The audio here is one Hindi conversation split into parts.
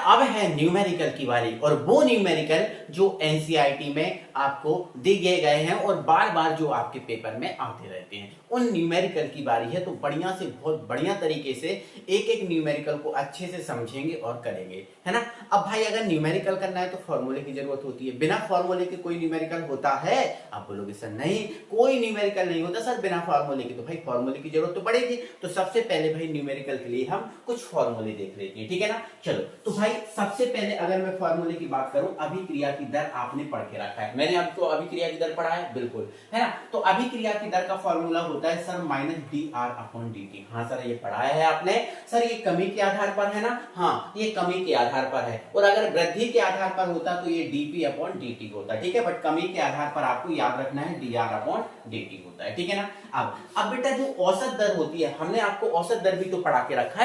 अब है न्यूमेरिकल की बारी, और वो न्यूमेरिकल जो एनसीईआरटी में आपको दिए गए हैं और बार बार जो आपके पेपर में आते रहते हैं, उन न्यूमेरिकल की बारी है। तो बढ़िया से बहुत बढ़िया तरीके से एक एक न्यूमेरिकल को अच्छे से समझेंगे और करेंगे, है ना। अब भाई अगर न्यूमेरिकल करना है तो फॉर्मूले की जरूरत होती है, बिना फॉर्मूले के कोई न्यूमेरिकल होता है? आप बोलोगे सर नहीं, कोई न्यूमेरिकल नहीं होता सर बिना फॉर्मूले के। तो भाई फॉर्मूले की जरूरत तो पड़ेगी। तो सबसे पहले भाई न्यूमेरिकल के लिए हम कुछ फॉर्मूले देख लेते हैं, ठीक है ना। चलो तो भाई सबसे पहले अगर मैं फॉर्मूले की बात करूं, अभिक्रिया की दर आपने पढ़ के रखा है, मैंने आपको अभिक्रिया की दर पढ़ा है, बिल्कुल, है ना। तो अभिक्रिया की दर का फॉर्मूला होता है सर माइनस dr/dt। हाँ सर ये पढ़ाया है आपने। सर ये कमी के आधार पर है ना, हाँ ये कमी के आधार पर है, और अगर वृद्धि के आधार पर होता तो ये dp/dt होता, ठीक है। बट कमी के आधार पर आपको याद रखना है dr/dt होता है, ठीक है ना। अब बेटा जो औसत दर होती है, हमने आपको औसत दर भी तो पढ़ा के रखा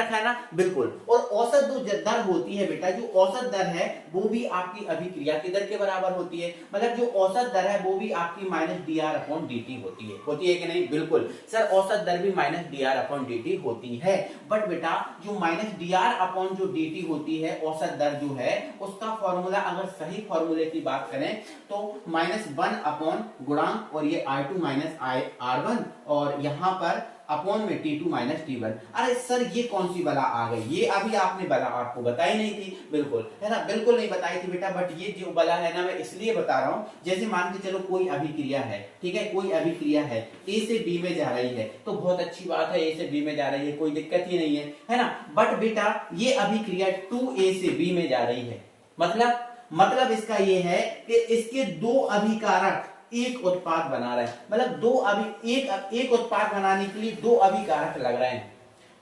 है ना, बिल्कुल। और औसत जो दर होती है बेटा, जो औसत दर है वो भी आपकी अभिक्रिया की दर के बराबर होती है। मतलब जो औसत दर है वो भी आपकी माइनस dr/dt होती है कि नहीं? बिल्कुल सर, औसत दर भी माइनस dr/dt होती है। बट बेटा जो माइनस dr/dt होती है, औसत दर जो है, उसका फॉर्मूला अगर सही फॉर्मूले की बात करें तो -1 गुणांक और ये r2 माइनस r1 और यहाँ पर अपॉन में t2 माइनस t1। अरे सर ये कौन सी बला आ गई? ये अभी आपने बला आपको बताई नहीं थी, बिल्कुल, है ना, बिल्कुल नहीं बताई थी बेटा। बट ये जो बला है ना, मैं इसलिए बता रहा हूँ, जैसे मान के चलो कोई अभिक्रिया है, ठीक है, कोई अभिक्रिया है ए से बी में जा रही है, तो बहुत अच्छी बात है, ए से बी में जा रही है, कोई दिक्कत ही नहीं है ना। बट बेटा ये अभिक्रिया 2a से b में जा रही है, मतलब इसका ये है कि इसके दो अभिकारक एक उत्पाद बना रहे हैं। मतलब एक उत्पाद बनाने के लिए दो अभिकारक लग रहे हैं,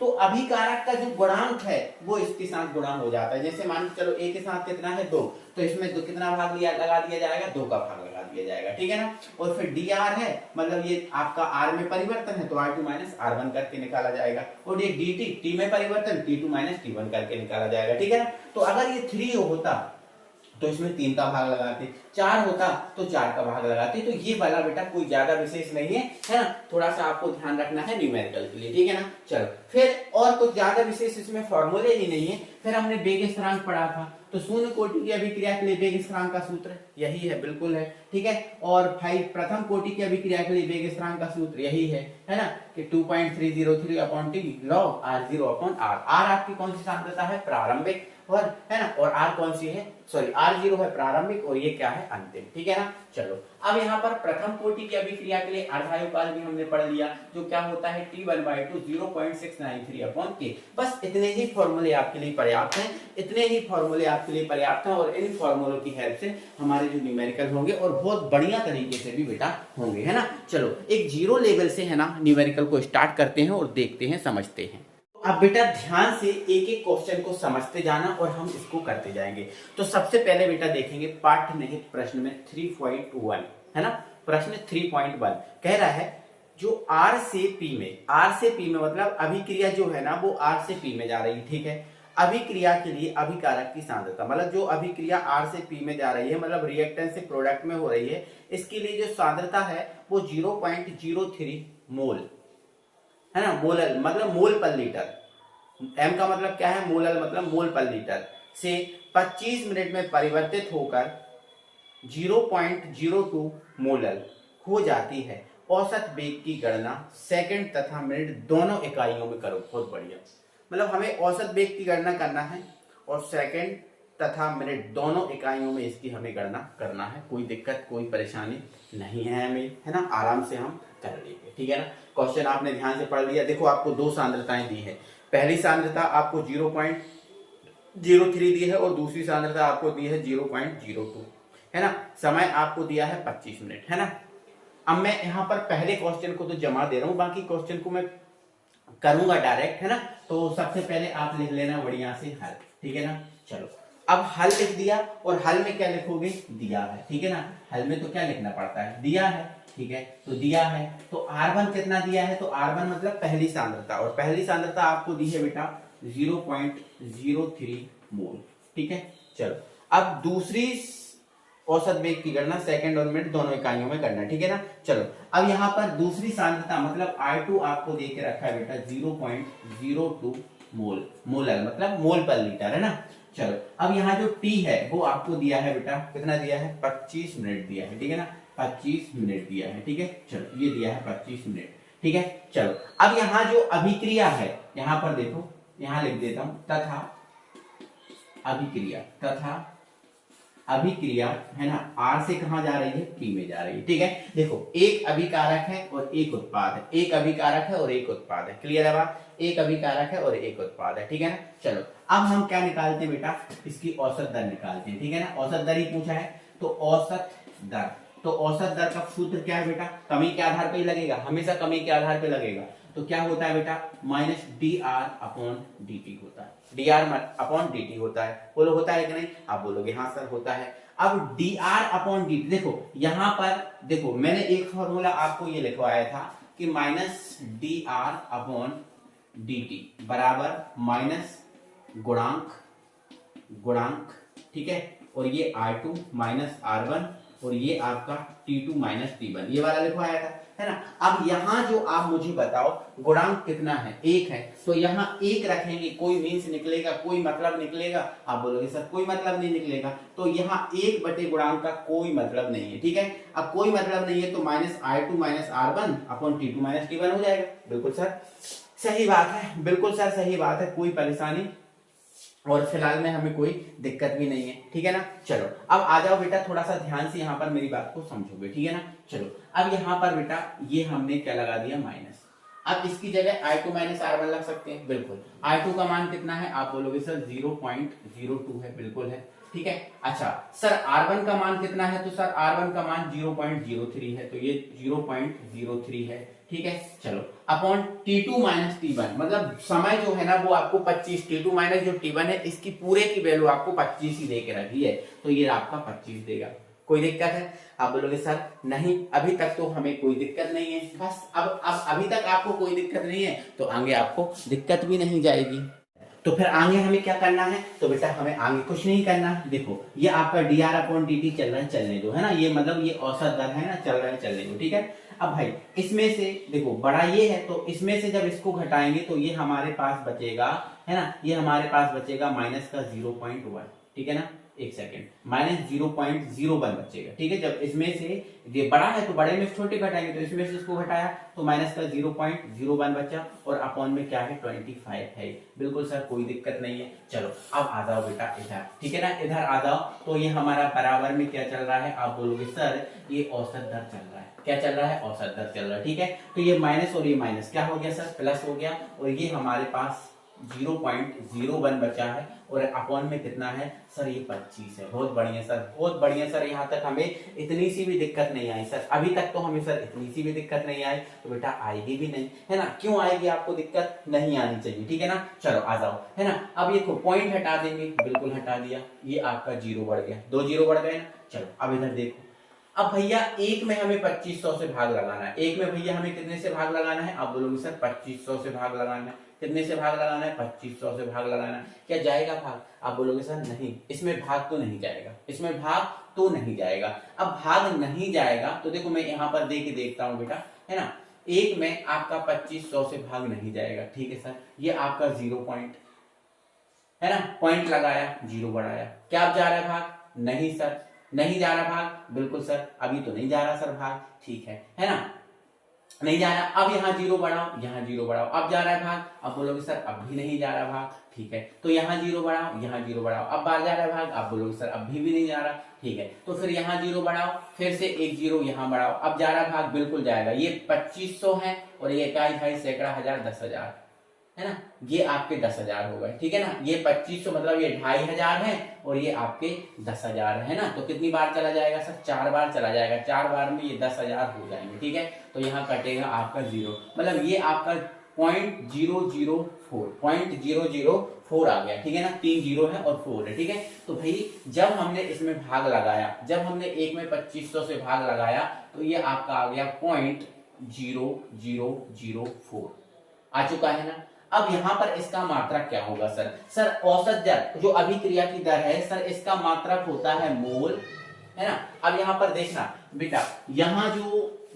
तो अभिकारक का जो गुणांक है वो इसके साथ गुणांक हो जाता है। जैसे मान के चलो ए के साथ कितना है 2, तो इसमें दो कितना भाग लगा दिया जाएगा, 2 का भाग लगा दिया जाएगा, ठीक है ना। और फिर dr है, मतलब ये आपका r में परिवर्तन है तो r2 माइनस r1 करके निकाला जाएगा, और ये dt t में परिवर्तन t2 माइनस t1 करके निकाला जाएगा, ठीक है ना। तो अगर ये 3 होता तो इसमें 3 का भाग लगाते, 4 होता तो 4 का भाग लगाते। तो ये वाला बेटा कोई ज्यादा विशेष नहीं है ना, थोड़ा सा आपको ध्यान रखना है न्यूमेरिकल के लिए, ठीक है ना। चलो फिर और कुछ ज्यादा विशेष इसमें फॉर्मूले ही नहीं है। फिर हमने वेग स्थिरांक पढ़ा था, तो शून्य कोटि की अभिक्रिया के लिए वेग स्थिरांक का सूत्र यही है, बिल्कुल है, ठीक है। और भाई प्रथम कोटि की अभिक्रिया के लिए वेग स्थिरांक का सूत्र यही है ना, कि 2.303/t log r0/r। r आपकी कौन सी सांद्रता है? प्रारंभिक, और है ना, और r कौन सी है? सॉरी r0 है प्रारंभिक, और ये क्या है? अंतिम, ठीक है ना। चलो अब यहाँ पर प्रथम कोटि की अभिक्रिया के लिए अर्धायुकाल भी हमने पढ़ लिया, जो क्या होता है T1/2 0.693/K। बस इतने ही फॉर्मूले आपके लिए पर्याप्त हैं, इतने ही फॉर्मूले आपके लिए पर्याप्त हैं, और इन फॉर्मूलों की हेल्प से हमारे जो न्यूमेरिकल होंगे और बहुत बढ़िया तरीके से भी बेटा होंगे, है ना। चलो एक जीरो लेवल से है ना न्यूमेरिकल को स्टार्ट करते हैं और देखते हैं, समझते हैं। अब बेटा ध्यान से एक एक क्वेश्चन को समझते जाना और हम इसको करते जाएंगे। तो सबसे पहले बेटा देखेंगे पाठ्य निहित प्रश्न में 3.1, है ना। प्रश्न 3.1 कह रहा है जो R से P में मतलब अभिक्रिया जो है ना वो R से P में जा रही है, ठीक है। अभिक्रिया के लिए अभिकारक की सांद्रता, मतलब जो अभिक्रिया R से P में जा रही है, मतलब रिएक्टेंट से प्रोडक्ट में हो रही है, इसके लिए जो सांद्रता है वो 0.03 मोल, है ना। मोलल मतलब मोल पर लीटर, m का मतलब क्या है? मोलल मतलब मोल पर लीटर, से 25 मिनट में परिवर्तित होकर 0.02 मोलल हो जाती है। औसत वेग की गणना सेकंड तथा मिनट दोनों इकाइयों में करो। बहुत बढ़िया, मतलब हमें औसत वेग की गणना करना है और सेकंड तथा मिनट दोनों इकाइयों में इसकी हमें गणना करना है। कोई दिक्कत कोई परेशानी नहीं है हमें, है ना, आराम से हम कर लेंगे, ठीक है ना। क्वेश्चन आपने ध्यान से पढ़ लिया। देखो आपको दो सांद्रताएं दी है, पहली सांद्रता आपको 0.03 दी है और दूसरी सांद्रता आपको दी है 0.02, है ना। समय आपको दिया है 25 मिनट, है ना। अब मैं यहाँ पर पहले क्वेश्चन को तो जमा दे रहा हूँ, बाकी क्वेश्चन को मैं करूंगा डायरेक्ट, है ना। तो सबसे पहले आप लिख लेना बढ़िया से हल, ठीक है ना। चलो अब हल लिख दिया, और हल में क्या लिखोगे? दिया है, ठीक है ना। हल में तो क्या लिखना पड़ता है? दिया है, ठीक है। तो दिया है तो R1 कितना दिया है? तो R1 मतलब पहली सांद्रता, और पहली सांद्रता आपको दी है बेटा 0.03 मोल, ठीक है। चलो अब दूसरी औसत वेग की गणना सेकंड और मिनट दोनों इकाइयों में करना है, ठीक है ना। चलो अब यहाँ पर दूसरी सांद्रता मतलब R2 आपको दे के रखा है बेटा 0.02 मोल, मोलर मतलब मोल पर लीटर, है ना। चलो अब यहाँ जो टी है वो आपको दिया है बेटा, कितना दिया है, 25 मिनट दिया है, ठीक है ना, 25 मिनट दिया है, ठीक है। चलो ये दिया है 25 मिनट, ठीक है। चलो अब यहाँ जो अभिक्रिया है, यहाँ पर देखो, यहाँ लिख देता हूं, तथा अभिक्रिया, तथा अभिक्रिया, है ना, आर से कहां जा रही है, पी में जा रही है, ठीक है। देखो एक अभिकारक है और एक उत्पाद है, एक अभिकारक है और एक उत्पाद है, क्लियर है बात, एक अभिकारक है और एक उत्पाद है, ठीक है ना। चलो अब हम क्या निकालते हैं बेटा, इसकी औसत दर निकालते हैं, ठीक है ना, औसत दर ही पूछा है, तो औसत दर, तो औसत दर का सूत्र क्या है बेटा, कमी के आधार पे ही लगेगा, हमेशा कमी के आधार पे लगेगा, तो क्या होता है बेटा, minus D R upon D T होता है, D R upon D T होता है, बोलो होता है कि नहीं, आप बोलोगे हाँ सर होता है। अब D R upon D T, देखो यहां पर देखो मैंने एक फॉर्मूला आपको ये लिखवाया था कि minus D R upon D T बराबर माइनस गुणांक, गुणांक, ठीक है, और ये R2 माइनस R1 और ये आपका T2 माइनस T1, ये वाला लिखवाया था, है ना। अब यहाँ जो आप मुझे बताओ गुणांक कितना है, एक है, तो यहाँ एक रखेंगे, कोई मीन्स निकलेगा, कोई मतलब निकलेगा, आप बोलोगे सर कोई मतलब नहीं निकलेगा, तो यहाँ एक बटे गुणांक का कोई मतलब नहीं है, ठीक है। अब कोई मतलब नहीं है तो minus R2 minus R1 upon T2 minus T1 हो जाएगा, बिल्कुल सर सही बात है, बिल्कुल सर सही बात है, कोई परेशानी और फिलहाल में हमें कोई दिक्कत भी नहीं है, ठीक है ना। चलो अब आ जाओ बेटा, थोड़ा सा ध्यान से यहाँ पर मेरी बात को समझोगे, ठीक है ना। चलो अब यहाँ पर बेटा ये हमने क्या लगा दिया, माइनस, अब इसकी जगह I2 माइनस R1 लग सकते हैं, बिल्कुल। I2 का मान कितना है, आप बोलोगे सर 0.02 है, बिल्कुल है, ठीक है। अच्छा सर R1 का मान कितना है, तो सर R1 का मान 0.03 है, तो ये 0.03 है, ठीक है। चलो अपॉन T2 माइनस T1, मतलब समय जो है ना वो आपको 25, T2 माइनस जो T1 है इसकी पूरे की वैल्यू आपको 25 ही दे के रखी है, तो ये आपका 25 देगा। कोई दिक्कत है, आप बोलोगे सर नहीं अभी तक तो हमें कोई दिक्कत नहीं है, बस अब अभी तक आपको कोई दिक्कत नहीं है तो आगे आपको दिक्कत भी नहीं जाएगी। तो फिर आगे हमें क्या करना है, तो बेटा हमें आगे कुछ नहीं करना है, देखो ये आपका D R upon D T चल रहा है, चलने दो, है ना, ये मतलब ये औसत दर है ना, चल रहा है, चलने दो, ठीक है। अब भाई इसमें से देखो बड़ा ये है, तो इसमें से जब इसको घटाएंगे तो ये हमारे पास बचेगा, है ना, ये हमारे पास बचेगा माइनस का 0.1, ठीक है ना, एक सेकेंड, माइनस 0.01 बचेगा, ठीक है। जब इसमें से ये बड़ा है तो बड़े में छोटे घटाएंगे, तो इसमें से इसको घटाया तो माइनस का 0.01 बचा, और अपॉन में क्या है 25 है, बिल्कुल सर कोई दिक्कत नहीं है। चलो अब आ जाओ बेटा इधर, ठीक है ना, इधर आ जाओ, तो ये हमारा बराबर में क्या चल रहा है, आप बोलोगे सर ये औसत दर चल रहा है, क्या चल रहा है, औसत दर चल रहा है, ठीक है। तो ये माइनस और ये माइनस क्या हो गया सर, प्लस हो गया, और ये हमारे पास 0.01 बचा है, और अपॉन में कितना है सर, ये 25 है। बहुत बढ़िया सर, बहुत बढ़िया सर, यहाँ तक हमें इतनी सी भी दिक्कत नहीं आई सर, अभी तक तो हमें सर इतनी सी भी दिक्कत नहीं आई, तो बेटा आएगी भी नहीं, है ना, क्यों आएगी, आपको दिक्कत नहीं आनी चाहिए, ठीक है ना। चलो आ जाओ, है ना, अब ये पॉइंट हटा देंगे, बिल्कुल हटा दिया, ये आपका 0 बढ़ गया, 2 0 बढ़ गए ना। चलो अब इधर देखो, अब भैया एक में हमें 2500 से भाग लगाना है, एक में भैया हमें कितने से भाग लगाना है, आप बोलोगे सर 2500 से भाग लगाना है, कितने से भाग लगाना है, 2500 से भाग लगाना है, क्या जाएगा भाग, आप बोलोगे सर नहीं, इसमें भाग तो नहीं जाएगा, इसमें भाग तो नहीं जाएगा। अब भाग नहीं जाएगा तो देखो मैं यहाँ पर दे के देखता हूँ बेटा, है ना, एक में आपका 2500 से भाग नहीं जाएगा, ठीक है सर, ये आपका 0 पॉइंट है ना, पॉइंट लगाया, 0 बढ़ाया, क्या अब जा रहा है भाग, नहीं सर नहीं जा रहा भाग, बिल्कुल सर अभी तो नहीं जा रहा सर भाग, ठीक है ना, नहीं जा रहा। अब यहाँ 0 बढ़ाओ, यहाँ 0 बढ़ाओ, अब जा रहा है भाग, अब बोलोगे सर अब भी नहीं जा रहा भाग, ठीक है, तो यहाँ 0 बढ़ाओ, यहाँ 0 बढ़ाओ, अब बाहर जा रहा है भाग, आप बोलोगे सर अब भी नहीं जा रहा, ठीक है, तो फिर यहाँ 0 बढ़ाओ, फिर से एक 0 यहाँ बढ़ाओ, अब जा रहा भाग, बिल्कुल जाएगा, ये 2500 है और ये इकाई भाई सैकड़ा हजार 10,000 है ना, ये आपके 10,000 हो गए, ठीक है ना, ये 2500 मतलब ये 2500 है और ये आपके 10,000 है ना, तो कितनी बार चला जाएगा सर, 4 बार चला जाएगा, 4 बार में ये 10,000 हो जाएंगे, ठीक है, तो यहाँ कटेगा आपका 0, मतलब ये आपका 0.004 आ गया, ठीक है ना, 3 0 है और 4 है, ठीक है। तो भाई जब हमने इसमें भाग लगाया, जब हमने एक में 2500 से भाग लगाया तो ये आपका आ गया 0.0004 आ चुका है ना। अब यहाँ पर इसका मात्रक क्या होगा सर, सर औसत दर जो अभिक्रिया की दर है सर, इसका मात्रक होता है मोल, है ना। अब यहाँ पर देखना बेटा, यहाँ जो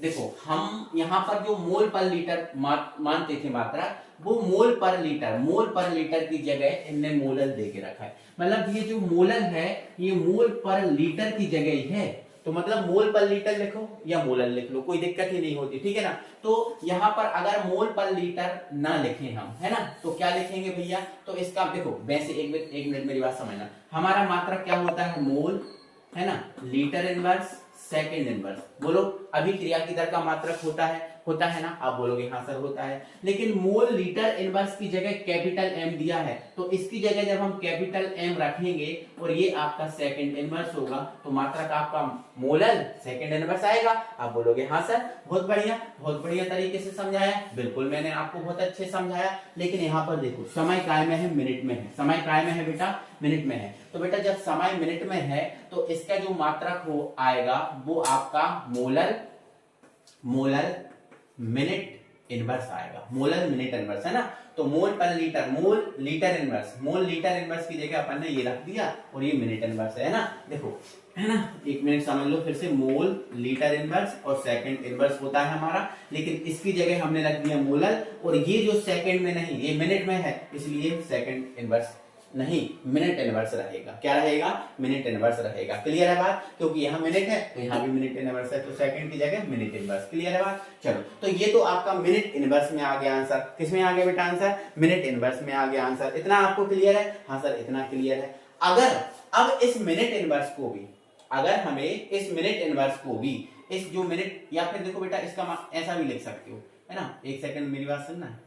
देखो हम यहाँ पर जो मोल पर लीटर मानते थे मात्रा, वो मोल पर लीटर की जगह इनने मोलल दे के रखा है। मतलब ये जो मोलल है ये मोल पर लीटर की जगह ही है, तो मतलब मोल पर लीटर लिखो या मोलल लिख लो, कोई दिक्कत ही नहीं होती, ठीक है ना। तो यहाँ पर अगर मोल पर लीटर ना लिखें हम, है ना, तो क्या लिखेंगे भैया, तो इसका देखो वैसे एक मिनट मेरी बात समझना, हमारा मात्रा क्या होता है, मोल, है ना, लीटर इनवर्स, सेकंड इनवर्स। बोलो अभी क्रिया की दर का मात्रक होता है ना, आप बोलोगे हाँ सर होता है, लेकिन मोल लीटर इनवर्स की जगह कैपिटल एम दिया है, तो इसकी जगह जब हम कैपिटल एम रखेंगे और ये आपका सेकंड इनवर्स होगा, तो मात्रक आपका मोलल सेकंड इनवर्स आएगा। आप बोलोगे हाँ सर, बहुत बढ़िया तरीके से समझाया, बिल्कुल मैंने आपको बहुत अच्छे समझाया। लेकिन यहाँ पर देखो समय काय में है, मिनट में है, समय काय में है बेटा, मिनट में है। तो बेटा जब समय मिनट में है तो इसका जो मात्रक हो आएगा वो आपका मोलर मिनट इनवर्स आएगा, मोलर मिनट इनवर्स, है ना। तो मोल पर लीटर, मोल लीटर इनवर्स की जगह अपन ने ये रख दिया और ये मिनट इनवर्स है ना। देखो है ना, एक मिनट समझ लो फिर से, मोल लीटर इनवर्स और सेकंड इनवर्स होता है हमारा, लेकिन इसकी जगह हमने रख दिया मोलर, और ये जो सेकंड में नहीं ये मिनट में है, इसलिए सेकंड इनवर्स नहीं मिनट इनवर्स रहेगा। क्या रहेगा, मिनट इनवर्स रहेगा। क्लियर है बात, क्योंकि यहाँ मिनट है तो यहाँ भी मिनट इनवर्स है, तो सेकंड की जगह मिनट इनवर्स। क्लियर है बात। चलो तो ये तो आपका मिनट इनवर्स में आ गया आंसर। किस में आ गया बेटा आंसर, मिनट इनवर्स में आ गया आंसर। इतना आपको क्लियर है, हाँ सर इतना क्लियर है। अगर अब इस मिनट इनवर्स को भी, अगर हमें इस मिनट इनवर्स को भी, इस जो मिनट, या फिर देखो बेटा इसका ऐसा भी लिख सकते हो, है ना, एक सेकंड मेरी बात सुनना,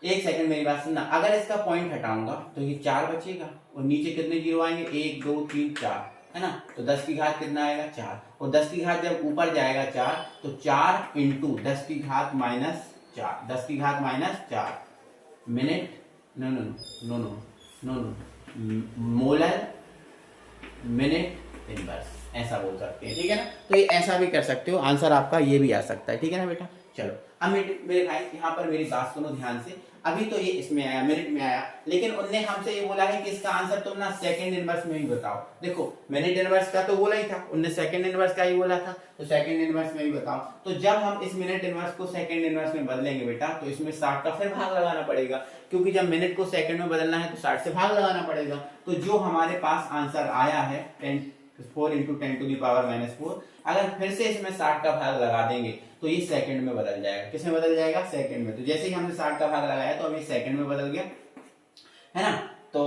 एक सेकंड मेरी बात सुनना। अगर इसका पॉइंट हटाऊंगा तो ये 4 बचेगा और नीचे कितने जीरो आएंगे, 1 2 3 4, है ना। तो 10 की घात कितना आएगा, 4, और 10 की घात जब ऊपर जाएगा 4, तो 4 इंटू 10 की घात माइनस 4, 10 की घात minus 4 minute, no molar minute inverse, ऐसा बोल सकते हैं, ठीक है ना। तो ये ऐसा भी कर सकते हो, आंसर आपका ये भी आ सकता है, ठीक है ना बेटा। चलो अब मेरे भाई यहाँ पर मेरी बात सुनो ध्यान से। अभी तो ये इसमें आया, मिनट में आया, लेकिन उनने हमसे ये बोला है कि इसका आंसर तुम ना सेकंड इनवर्स में ही बताओ। देखो मिनट इनवर्स का तो बोला ही था, उनने सेकंड इनवर्स का ही बोला था, तो सेकंड इनवर्स में ही बताओ। तो जब हम इस मिनट इनवर्स को सेकंड इनवर्स में बदलेंगे बेटा, तो इसमें 60 का फिर भाग लगाना पड़ेगा, क्योंकि जब मिनट को सेकंड में बदलना है तो 60 से भाग लगाना पड़ेगा। तो जो हमारे पास आंसर आया है 4 इंटू 10 टू दी पावर -4, अगर फिर से इसमें 60 का भाग लगा देंगे तो ये सेकंड में बदल जाएगा। किस में बदल जाएगा, सेकंड में। तो जैसे ही हमने 60 का भाग लगाया तो अभी सेकंड में बदल गया, है ना। तो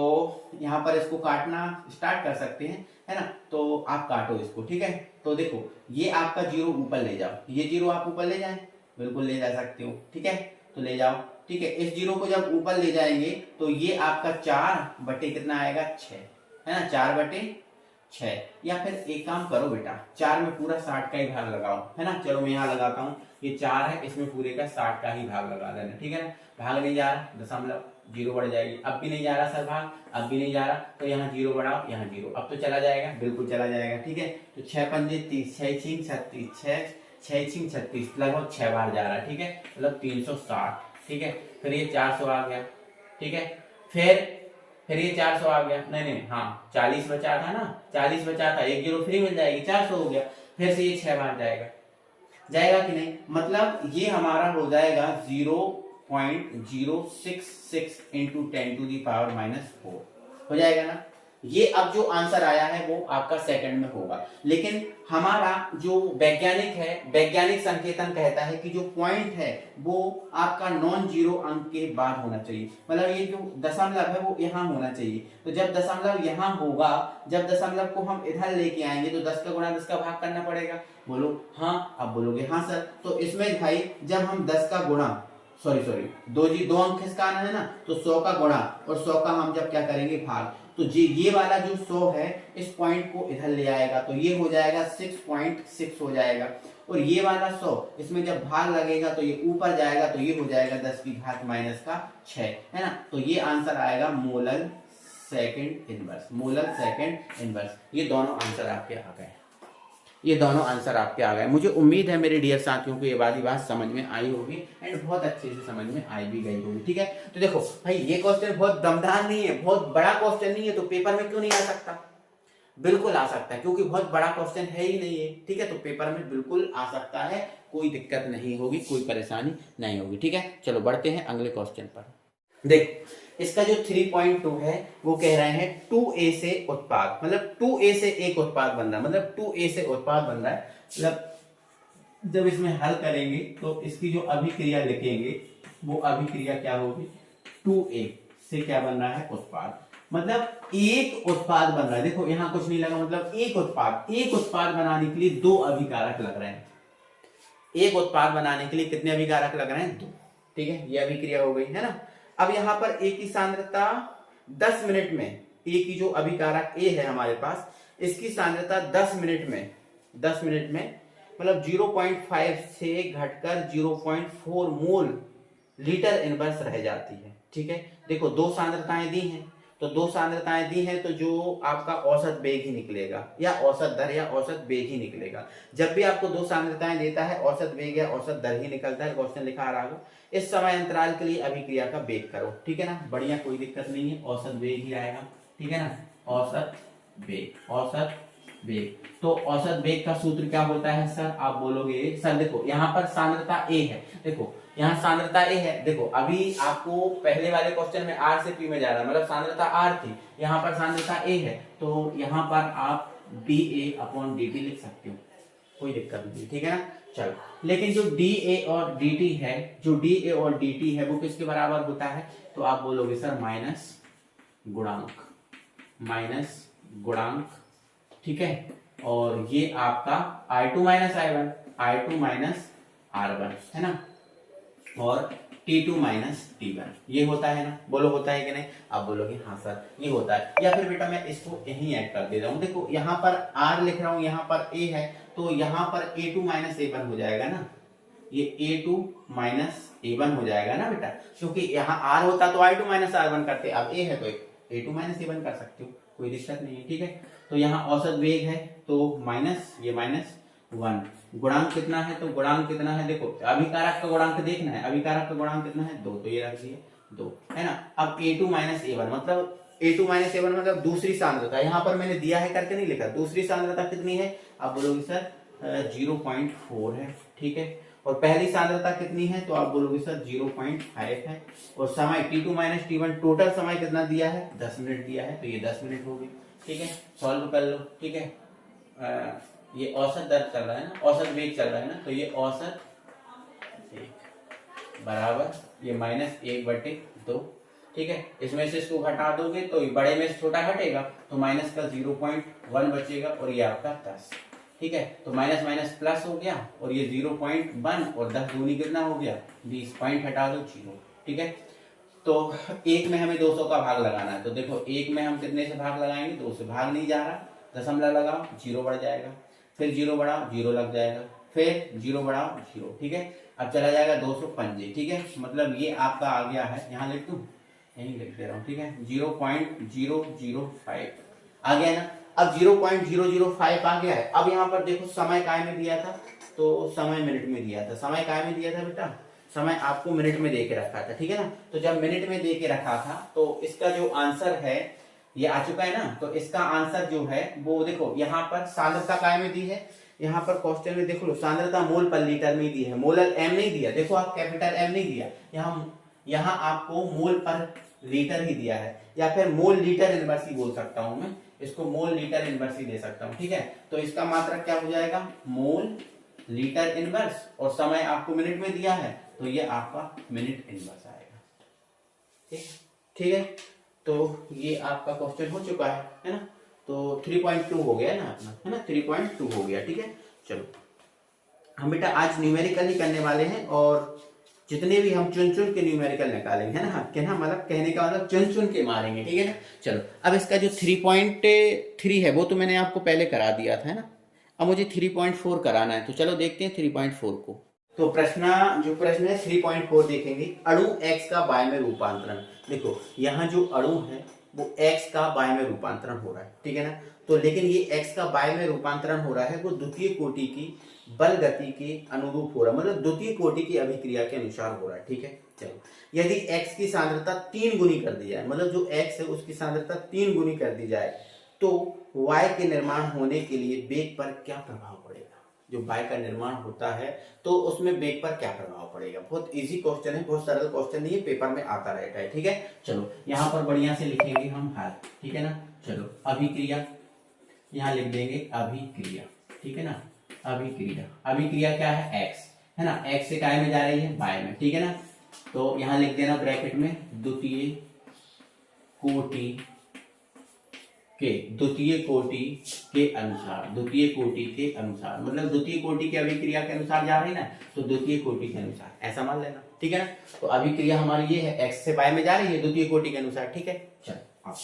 यहाँ पर इसको काटना स्टार्ट कर सकते हैं, है ना। तो आप काटो इसको, ठीक है। तो देखो ये आपका जीरो ऊपर ले जाओ, ये जीरो आप ऊपर ले जाए, बिल्कुल ले जा सकते हो, ठीक है। तो ले जाओ, ठीक है। इस जीरो को जब ऊपर ले जाएंगे तो ये आपका 4 बटे कितना आएगा, 6, है ना, 4 बटे 6। या फिर एक काम करो बेटा, 4 में पूरा 60 का ही भाग लगाओ, है ना। चलो मैं यहाँ लगाता हूँ, ये 4 है, इसमें पूरे का 60 का ही भाग लगा देना, ठीक है ना। भाग नहीं जा रहा, दशमलव, जीरो बढ़ जाएगी। अब भी नहीं जा रहा सर भाग, अब भी नहीं जा रहा, तो यहाँ जीरो बढ़ाओ, यहाँ जीरो, अब तो चला जाएगा, बिल्कुल चला जाएगा, ठीक है। तो 6 पंजे 30, 6 छीं 36, 6 छीं 36, लगभग 6 बार जा रहा है, ठीक है, मतलब 360, ठीक है। फिर ये 400 आ गया, ठीक है। फिर ये 400 आ गया, नहीं हाँ 40 बचा था ना, 40 बचा था, एक जीरो फ्री मिल जाएगी, 400 हो गया। फिर से ये 6 बार जाएगा कि नहीं, मतलब ये हमारा हो जाएगा 0.066 इंटू 10 टू दी पावर -4 हो जाएगा ना। ये अब जो आंसर आया है वो आपका सेकंड में होगा, लेकिन हमारा जो वैज्ञानिक संकेतन कहता है कि जो पॉइंट है वो आपका नॉन जीरो अंक के बाद होना चाहिए, मतलब ये जो दशमलव है वो यहाँ होना चाहिए। तो जब दशमलव यहाँ होगा, जब दशमलव को हम इधर लेके आएंगे तो 10 का गुणा 10 का भाग करना पड़ेगा। बोलो हाँ, अब बोलोगे हाँ सर। तो इसमें भाई जब हम 10 का गुणा, सॉरी दो अंक किसका आना है ना, तो 100 का गुणा और 100 का हम जब क्या करेंगे भाग, तो ये वाला जो 100 है इस पॉइंट को इधर ले आएगा, तो ये हो जाएगा 6.6 हो जाएगा। और ये वाला 100 इसमें जब भाग लगेगा तो ये ऊपर जाएगा, तो ये हो जाएगा 10 की घात -6, है ना। तो ये आंसर आएगा मोलर सेकंड इनवर्स। ये दोनों आंसर आपके आ गए, ये दोनों आंसर आपके आ गए। मुझे उम्मीद है मेरे डियर साथियों को ये वाली बात समझ में आई होगी एंड बहुत अच्छे से समझ में आई भी गई होगी, ठीक है। तो देखो भाई ये क्वेश्चन बहुत दमदार नहीं है, बहुत बड़ा क्वेश्चन नहीं है, तो पेपर में क्यों नहीं आ सकता। बिल्कुल आ सकता है, क्योंकि बहुत बड़ा क्वेश्चन है ही नहीं है, ठीक है। तो पेपर में बिल्कुल आ सकता है, कोई दिक्कत नहीं होगी, कोई परेशानी नहीं होगी, ठीक है। चलो बढ़ते हैं अगले क्वेश्चन पर। देख, इसका जो 3.2 है वो कह रहे हैं 2a से उत्पाद, मतलब 2a से एक उत्पाद बन रहा है, मतलब 2a से उत्पाद बन रहा है, मतलब जब इसमें हल करेंगे तो इसकी जो अभिक्रिया लिखेंगे वो अभिक्रिया क्या होगी, 2a से क्या बन रहा है, उत्पाद। मतलब एक उत्पाद बन रहा है, देखो यहां कुछ नहीं लगा, मतलब एक उत्पाद बनाने के लिए दो अभिकारक लग रहे हैं। एक उत्पाद बनाने के लिए कितने अभिकारक लग रहे हैं, दो, ठीक है। ये अभिक्रिया हो गई है ना। अब यहां पर ए की सांद्रता 10 मिनट में, ए की जो अभिकारक ए है हमारे पास, इसकी सांद्रता 10 मिनट में मतलब 0.5 से घटकर 0.4 मोल लीटर इनवर्स रह जाती है, ठीक है। देखो दो सांद्रताएं दी हैं, तो दो सांद्रताएं दी हैं तो जो आपका औसत वेग ही निकलेगा, या औसत दर या औसत वेग ही निकलेगा। जब भी आपको दो सांद्रताएं देता है, औसत वेग या औसत दर ही निकलता है। क्वेश्चन लिखा आ रहा हो, इस समय अंतराल के लिए अभिक्रिया का वेग करो, ठीक है ना। बढ़िया, कोई दिक्कत नहीं है, औसत वेग ही आएगा, ठीक है ना। औसत वेग, तो औसत वेग का सूत्र क्या होता है सर, आप बोलोगे सर देखो यहाँ पर सांद्रता ए है, देखो यहाँ सांद्रता ए है, देखो अभी आपको पहले वाले क्वेश्चन में आर से पी में जा रहा है, मतलब सांद्रता आर थी, यहाँ पर सांद्रता ए है, तो यहाँ पर आप dA/dt लिख सकते हो, कोई दिक्कत नहीं, ठीक है ना। चलो, लेकिन जो dA और dt है, वो किसके बराबर होता है, तो आप बोलोगे सर माइनस गुणांक, ठीक है। और ये आपका I2 माइनस R1 है ना, और T2 माइनस T1 ये होता है ना, बोलो होता है कि नहीं, आप बोलोगे हाँ सर ये होता है। या फिर बेटा मैं इसको यहीं ऐड कर दे रहा हूँ, देखो यहाँ पर R लिख रहा हूँ, यहाँ पर A है, तो यहाँ पर A2 माइनस A1 हो जाएगा ना, ये A2 माइनस A1 हो जाएगा ना बेटा, क्योंकि यहाँ R होता तो I2 माइनस R1 करते, अब A है तो A2 माइनस A1 कर सकते हो, कोई दिक्कत नहीं है, ठीक है। तो यहाँ औसत वेग है तो -1, गुणांक कितना है, तो गुणांक कितना है, देखो अभिकारक का गुणांक देखना है, अभिकारक का गुणांक कितना है, 2, तो ये रख दिए 2 है ना। अब A2 माइनस A1 मतलब दूसरी सांद्रता, यहाँ पर मैंने दिया है करके नहीं लिखा, दूसरी सांद्रता कितनी है, आप बोलोगे सर 0.4 है, ठीक है। और पहली सांद्रता कितनी है, तो आप बोलोगे सर 0.5 है। और समय T2 माइनस T1 टोटल समय कितना दिया है, 10 मिनट दिया है, तो ये 10 मिनट हो गई, ठीक है। सॉल्व कर लो, ठीक है। ये औसत दर चल रहा है ना, औसत वेग चल रहा है ना, तो ये औसत वेग बराबर ये -1/2, ठीक है। इसमें से इसको घटा दोगे तो बड़े में से छोटा घटेगा, तो माइनस का 0.1 बचेगा, और ये आपका 10, ठीक है। तो माइनस माइनस प्लस हो गया, और ये 0.1 और 10 दूनी कितना हो गया, 20, पॉइंट हटा दो 0, ठीक है। तो एक में हमें 200 का भाग लगाना है, तो देखो एक में हम कितने से भाग लगाएंगे, 2 से भाग नहीं जा रहा, दशमलव लगाओ, 0 बढ़ जाएगा, फिर 0 बढ़ाओ 0 लग जाएगा, फिर 0 बढ़ाओ 0, ठीक है। अब चला जाएगा 205, ठीक है, मतलब ये आपका आ गया है, यहाँ लिख दूं, यहीं लिख दे रहा हूँ, ठीक है, 0.005 आ गया ना। अब 0.005 आ गया है। अब यहाँ पर देखो समय काय में दिया था, तो समय मिनट में दिया था, समय काय में दिया था बेटा, समय आपको मिनट में दे के रखा था, ठीक है ना। तो जब मिनट में दे के रखा था, तो इसका जो आंसर है ये आ चुका है ना, तो इसका आंसर जो है वो देखो, यहाँ पर सांद्रता काय में दी है, यहाँ पर क्वेश्चन में देखो सांद्रता मोल पर लीटर में दी है, मोलर एम नहीं दिया, देखो आप कैपिटल एम नहीं दिया, यहाँ आपको मोल पर लीटर ही दिया है, या फिर मोल लीटर इनवर्स ही बोल सकता हूं मैं इसको, मोल लीटर इनवर्स ही दे सकता हूं, ठीक है। तो इसका मात्रक क्या हो जाएगा, मोल लीटर इनवर्स, और समय आपको मिनट में दिया है, तो ये आपका मिनट इनवर्स आएगा, ठीक है। तो ये आपका क्वेश्चन हो चुका है ना। तो 3.2 हो गया ना अपना, है ना, 3.2 हो गया, ठीक है। चलो हम बेटा आज न्यूमेरिकल ही करने वाले हैं, और जितने भी हम चुन चुन के न्यूमेरिकल निकालेंगे, है ना, मतलब कहने का मतलब चुन चुन के मारेंगे, ठीक है ना। चलो अब इसका जो 3.3 है वो तो मैंने आपको पहले करा दिया था, है ना। अब मुझे 3.4 कराना है, तो चलो देखते हैं 3.4 को। तो प्रश्न है 3.4 देखेंगे, अणु x का y में रूपांतरण। देखो यहाँ जो अणु है वो x का y में रूपांतरण हो रहा है, ठीक है ना। तो लेकिन ये x का y में रूपांतरण हो रहा है वो द्वितीय कोटि की बल गति के अनुरूप हो रहा है, मतलब द्वितीय कोटि की अभिक्रिया के अनुसार हो रहा है, ठीक है। चलो यदि x की सांद्रता 3 गुनी कर दी जाए, मतलब जो x है उसकी सांद्रता 3 गुनी कर दी जाए, तो y के निर्माण होने के लिए वेग पर क्या प्रभाव पड़ेगा? जो y का निर्माण होता है तो उसमें वेग पर क्या प्रभाव पड़ेगा? बहुत इजी क्वेश्चन है, बहुत सरल क्वेश्चन नहीं है, पेपर में आता रहता है। ठीक है, चलो यहाँ पर बढ़िया से लिखेंगे हम हल। ठीक है ना, चलो अभिक्रिया यहाँ लिख देंगे अभिक्रिया। ठीक है ना, अभिक्रिया, अभिक्रिया क्या है? x है ना, x से काय में जा रही है? y में। ठीक है ना, तो यहाँ लिख देना ब्रैकेट में द्वितीय कोटि के अनुसार, द्वितीय कोटि के अनुसार, मतलब द्वितीय कोटि के अभिक्रिया के अनुसार जा रही है ना, तो द्वितीय कोटि के अनुसार ऐसा मान लेना। ठीक है ना, तो अभिक्रिया हमारी ये है, x से y में जा रही है द्वितीय कोटि के अनुसार। ठीक है, चलो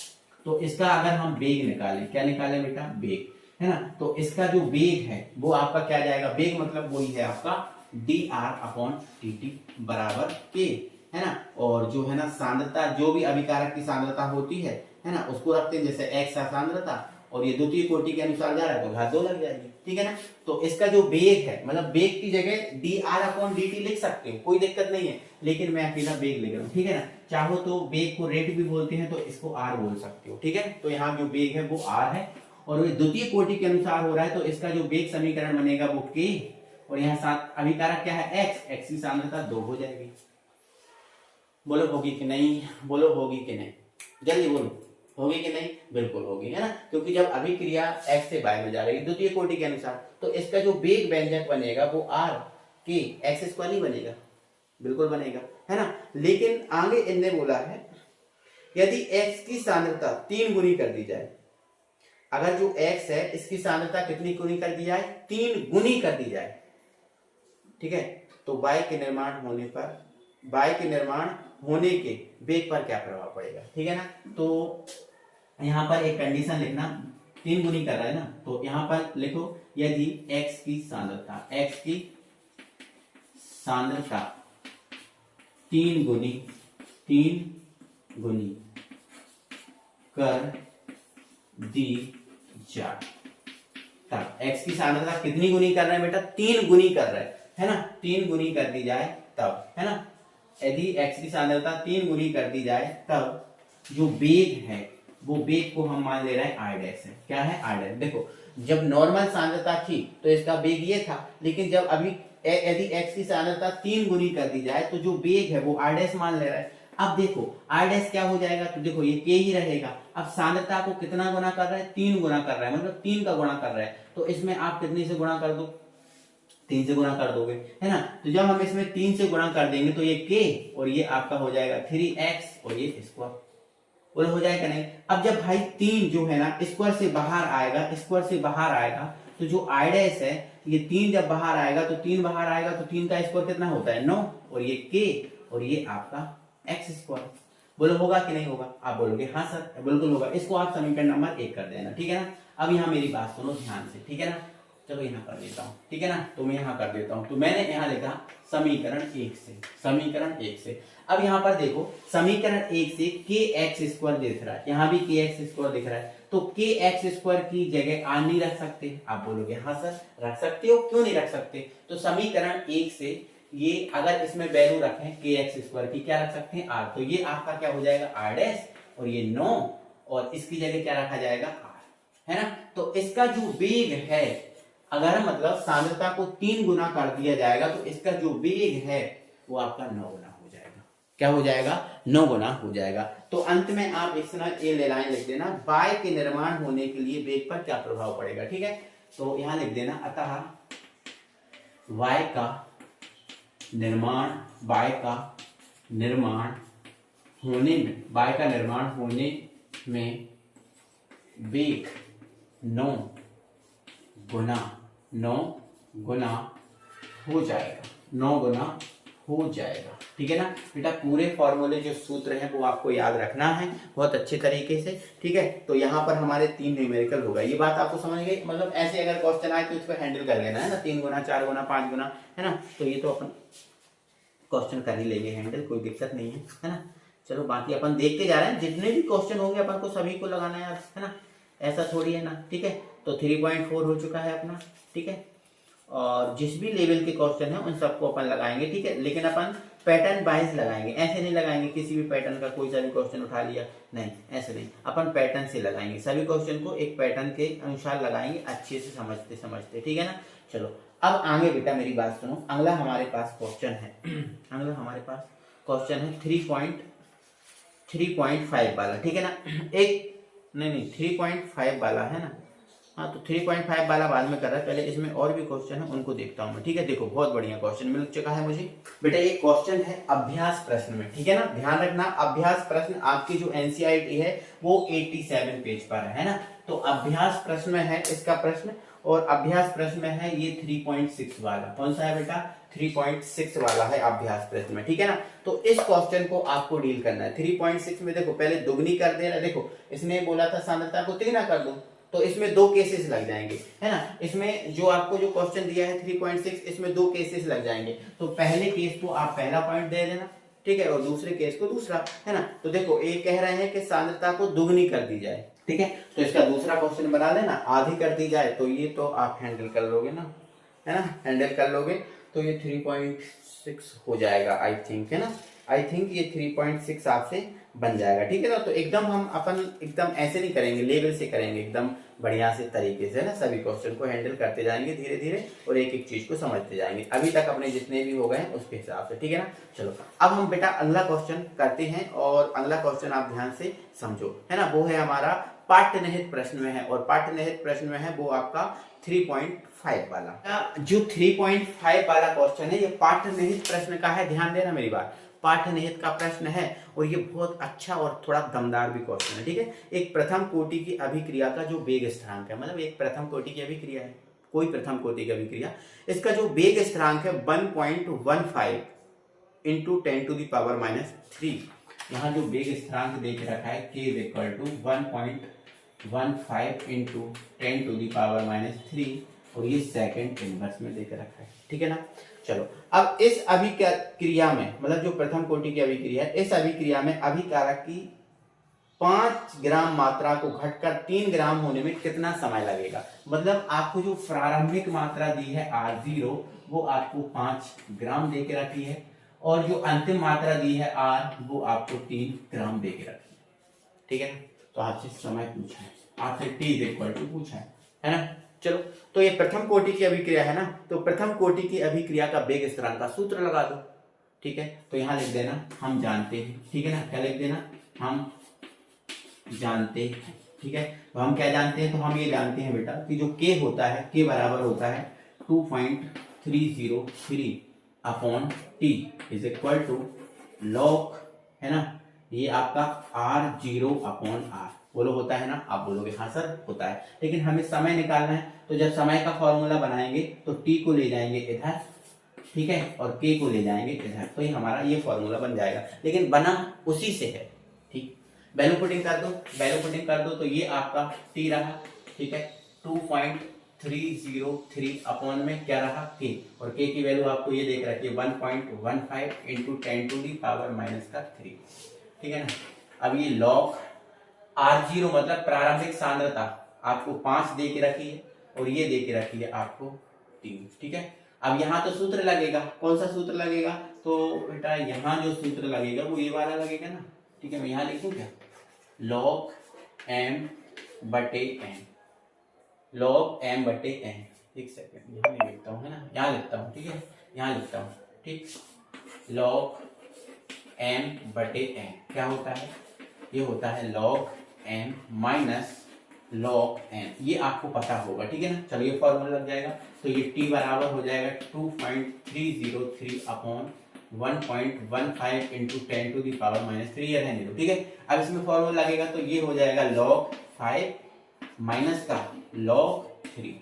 तो इसका अगर हम वेग निकालें, क्या निकालें बेटा? वेग, है ना, तो इसका जो वेग है वो आपका क्या जाएगा? वेग मतलब वही है आपका dr/dt बराबर k, है ना, और जो है ना सांद्रता, जो भी अभिकारक की सांद्रता होती है ना, उसको रखते हैं जैसे x है सांद्रता, और ये द्वितीय कोटि के अनुसार जा रहा है तो घात 2 लग जाएगी। ठीक है ना, तो इसका जो वेग है, मतलब वेग की जगह dr/dt लिख सकते हो, कोई दिक्कत नहीं है, लेकिन मैं अकेला वेग लिख रहा हूँ। ठीक है ना, चाहो तो वेग को रेट भी बोलते हैं तो इसको r बोल सकते हो। ठीक है, तो यहाँ जो वेग है वो r है, और ये द्वितीय कोटि के अनुसार हो रहा है तो इसका जो वेग समीकरण बनेगा वो k, और यहाँ साथ अभिकारक क्या है? x की सांद्रता 2 हो जाएगी। बोलो होगी कि नहीं? बोलो होगी कि नहीं? जल्दी बोलो, होगी कि नहीं? बिल्कुल होगी, है ना, क्योंकि जब अभिक्रिया x से y में जा रही है द्वितीय कोटि के अनुसार, तो इसका जो वेग व्यंजक बनेगा वो r के x² नहीं बनेगा? बिल्कुल बनेगा, है ना। लेकिन आगे इनने बोला है यदि x की सांद्रता 3 गुनी कर दी जाए, अगर जो x है इसकी सांद्रता कितनी गुनी कर दी जाए? 3 गुनी कर दी जाए। ठीक है, तो y के निर्माण होने के वेग पर क्या प्रभाव पड़ेगा? ठीक है ना, तो यहाँ पर एक कंडीशन लिखना, 3 गुनी कर रहा है ना, तो यहाँ पर लिखो यदि x की सांद्रता 3 गुनी कर दी जाए, तब x की सांद्रता कितनी गुनी कर रहा है बेटा? 3 गुनी कर रहा है ना, 3 गुनी कर दी जाए तब, है ना, यदि x की सांद्रता 3 गुनी कर दी जाए तब जो वेग है वो वेग को हम मान ले रहे हैं r' है। क्या है? r'। देखो जब नॉर्मल सांद्रता थी तो इसका वेग ये था, लेकिन जब अभी यदि x की सांद्रता 3 गुनी कर दी जाए तो जो वेग है वो r' मान ले रहा है। अब देखो r' क्या हो जाएगा? तो देखो ये k ही रहेगा। अब सांद्रता को कितना गुना कर रहा है? 3 गुना कर रहा है, मतलब 3 का गुणा कर रहा है, तो इसमें आप कितने से गुणा कर दो? 3 से गुणा कर दोगे, है ना, तो जब हम इसमें 3 से गुणा कर देंगे तो ये k और ये आपका हो जाएगा 3x और ये स्क्वायर, बोलो हो जाएगा नहीं? अब जब भाई 3 जो है ना स्क्वायर से बाहर आएगा, तो जो r' है ये 3 जब बाहर आएगा तो 3 बाहर आएगा तो 3 का स्क्वायर कितना होता है? 9, और ये k और ये आपका x²। बोलो होगा कि नहीं होगा? आप बोलोगे हाँ सर बिल्कुल होगा। इसको आप समीकरण नंबर 1 कर देना। ठीक है ना, अब यहाँ मेरी बात सुनो ध्यान से। ठीक है ना, चलो यहाँ कर देता हूँ। ठीक है ना, तो मैं यहाँ कर देता हूँ। तो मैंने यहाँ लिखा समीकरण 1 से। अब यहाँ पर देखो समीकरण 1 से kx² दिख रहा है, यहाँ भी kx² दिख रहा है, तो kx² की जगह r नहीं रख सकते? आप बोलोगे हाँ सर रख सकते हो, क्यों नहीं रख सकते? तो समीकरण 1 से ये अगर इसमें वैल्यू रखें kx² की, क्या रख सकते हैं? r, तो ये आपका क्या हो जाएगा? r' और ये 9, और इसकी जगह क्या रखा जाएगा? r, है ना। तो इसका जो वेग है, अगर मतलब सांद्रता को 3 गुना कर दिया जाएगा तो इसका जो वेग है वो आपका 9 गुना हो जाएगा। क्या हो जाएगा? 9 गुना हो जाएगा। तो अंत में आप इस तरह ये लाइन लिख देना, y के निर्माण होने के लिए वेग पर क्या प्रभाव पड़ेगा। ठीक है, तो यहां लिख देना अतः y का निर्माण होने में वेग 9 गुना हो जाएगा। ठीक है ना बेटा, पूरे फॉर्मूले जो सूत्र हैं वो आपको याद रखना है बहुत अच्छे तरीके से। ठीक है, तो यहाँ पर हमारे 3 न्यूमेरिकल होगा। ये बात आपको समझ गई? मतलब ऐसे अगर क्वेश्चन आए तो इसको हैंडल कर लेना है ना, 3 गुना 4 गुना 5 गुना, है ना, तो ये तो अपन क्वेश्चन कर ही लेंगे हैंडल, कोई दिक्कत नहीं है ना। चलो बाकी अपन देखते जा रहे हैं, जितने भी क्वेश्चन होंगे अपन को सभी को लगाना है, है ना, ऐसा थोड़ी है ना। ठीक है, तो 3.4 हो चुका है अपना। ठीक है, और जिस भी लेवल के क्वेश्चन है उन सबको अपन लगाएंगे। ठीक है, लेकिन अपन पैटर्न वाइज लगाएंगे, ऐसे नहीं लगाएंगे किसी भी पैटर्न का कोई सा भी क्वेश्चन उठा लिया, नहीं ऐसे नहीं, अपन पैटर्न से लगाएंगे, सभी क्वेश्चन को एक पैटर्न के अनुसार लगाएंगे अच्छे से समझते समझते, ठीक है ना। चलो अब आगे बेटा मेरी बात सुनो, अगला हमारे पास क्वेश्चन है अगला हमारे पास क्वेश्चन है 3.5 वाला, ठीक है ना। एक नहीं 3.5 वाला है ना, हाँ तो 3.5 वाला बाद में कर रहा है, पहले इसमें और भी क्वेश्चन है उनको देखता हूँ मैं, ठीक है। देखो बहुत बढ़िया क्वेश्चन मिल चुका है मुझे बेटा, ये क्वेश्चन है अभ्यास प्रश्न में, ठीक है ना। ध्यान रखना अभ्यास प्रश्न आपकी जो एनसीईआरटी है वो 87 पेज पर है ना। तो अभ्यास प्रश्न में है इसका प्रश्न, और अभ्यास प्रश्न में है ये 3.6 वाला, कौन सा है बेटा 3.6 वाला है अभ्यास प्रश्न में, ठीक है ना। तो इस क्वेश्चन को आपको डील करना है। 3.6 में देखो पहले दुगनी कर देना, देखो इसने बोला था सांद्रता को तिगुना कर दो, तो इसमें दो केसेस लग जाएंगे, है ना। इसमें जो आपको जो क्वेश्चन दिया है 3.6, इसमें दो केसेस लग जाएंगे, तो पहले केस को आप पहला पॉइंट दे देना, ठीक है, और दूसरे केस को दूसरा, है ना। तो देखो ये कह रहे हैं कि सांद्रता को दुगनी कर दी जाए, ठीक है, तो इसका दूसरा क्वेश्चन बना लेना, आधी कर दी जाए, तो ये तो आप हैंडल कर लोगे ना, है ना, हैंडल कर लोगे, तो ये 3.6 हो जाएगा आई थिंक, है ना। आई थिंक ये 3.6 आपसे बन जाएगा, ठीक है ना। तो एकदम हम अपन एकदम ऐसे नहीं करेंगे, लेवल से करेंगे, एकदम बढ़िया से तरीके से ना, सभी क्वेश्चन को हैंडल करते जाएंगे धीरे धीरे, और एक एक चीज को समझते जाएंगे, अभी तक अपने जितने भी हो गए हैं उसके हिसाब से, ठीक है ना। चलो अब हम बेटा अगला क्वेश्चन करते हैं, और अगला क्वेश्चन आप ध्यान से समझो, है ना। वो है हमारा पाठ्यनिहित प्रश्न में है, और पाठ्यनिहित प्रश्न में है वो आपका 3.5 वाला। जो 3.5 वाला क्वेश्चन है ये पाठ्यनिहित प्रश्न का है, ध्यान देना मेरी बात, पाठ्यनिहित का प्रश्न है, और ये बहुत अच्छा और थोड़ा दमदार भी क्वेश्चन है, ठीक है। एक प्रथम कोटि की अभिक्रिया का जो वेग स्थिरांक है, मतलब एक प्रथम कोटि की अभिक्रिया है, कोई प्रथम कोटि की अभिक्रिया, इसका जो वेग स्थिरांक है 1.15 इंटू 10⁻³ यहाँ जो वेग स्थिरांक दे के रखा है k = 1.15 इंटू 10⁻³ और ये सेकंड इनवर्स में देकर रखा है, ठीक है ना। चलो अब इस अभिक्रिया में, मतलब जो प्रथम कोटि की अभिक्रिया है, इस अभिक्रिया में अभिकारक की 5 ग्राम मात्रा को घटकर 3 ग्राम होने में कितना समय लगेगा। मतलब आपको जो प्रारंभिक मात्रा दी है R0 वो आपको 5 ग्राम दे के रखी है, और जो अंतिम मात्रा दी है R वो आपको 3 ग्राम दे के रखी है, ठीक है। तो आपसे समय पूछा है, आपसे t पूछा है ना। चलो तो ये प्रथम कोटि की अभिक्रिया है ना, तो प्रथम कोटि की अभिक्रिया का वेग स्थिरांक का सूत्र लगा दो, ठीक है। तो यहां लिख देना हम जानते हैं, ठीक है ना, क्या लिख देना हम जानते हैं, ठीक है। तो हम क्या जानते हैं, तो हम ये जानते हैं बेटा कि जो k होता है, k बराबर होता है 2.303 upon t is equal to log, है ना, ये आपका R0 अपॉन R, बोलो होता है ना, आप बोलोगे हाँ सर होता है, लेकिन हमें समय निकालना है, तो जब समय का फॉर्मूला बनाएंगे तो t को ले जाएंगे इधर, ठीक है, और k को ले जाएंगे इधर, तो ये हमारा ये फॉर्मूला बन जाएगा, लेकिन बना उसी से है, ठीक। वैल्यू पुटिंग कर दो, तो ये आपका t रहा, ठीक है, 2.303 अपॉन में क्या रहा k, और k की वैल्यू आपको ये देख रखी है 1.15 इंटू 10⁻³ ठीक है ना। अब ये log R0 मतलब प्रारंभिक सांद्रता आपको 5 दे के रखी है, और ये दे के रखी है आपको 3, ठीक है। अब यहाँ तो सूत्र लगेगा, कौन सा सूत्र लगेगा, तो बेटा यहाँ जो सूत्र लगेगा वो ये वाला लगेगा ना, ठीक है। मैं यहाँ लिखूं क्या, log m/n, log m/n, एक सेकेंड यहाँ नहीं लिखता हूँ, है ना, यहाँ लिखता हूँ, ठीक है, यहाँ लिखता हूँ, ठीक। log m/n क्या होता है, ये होता है log m minus log n, ये आपको पता होगा, ठीक है ना। चलो ये फॉर्मूला लग जाएगा, तो ये t बराबर हो जाएगा 2.303 अपॉन 1.15 इंटू 10⁻³ ये रहने दो, ठीक है। अब इसमें फॉर्मूला लगेगा, तो ये हो जाएगा log 5 माइनस का log 3।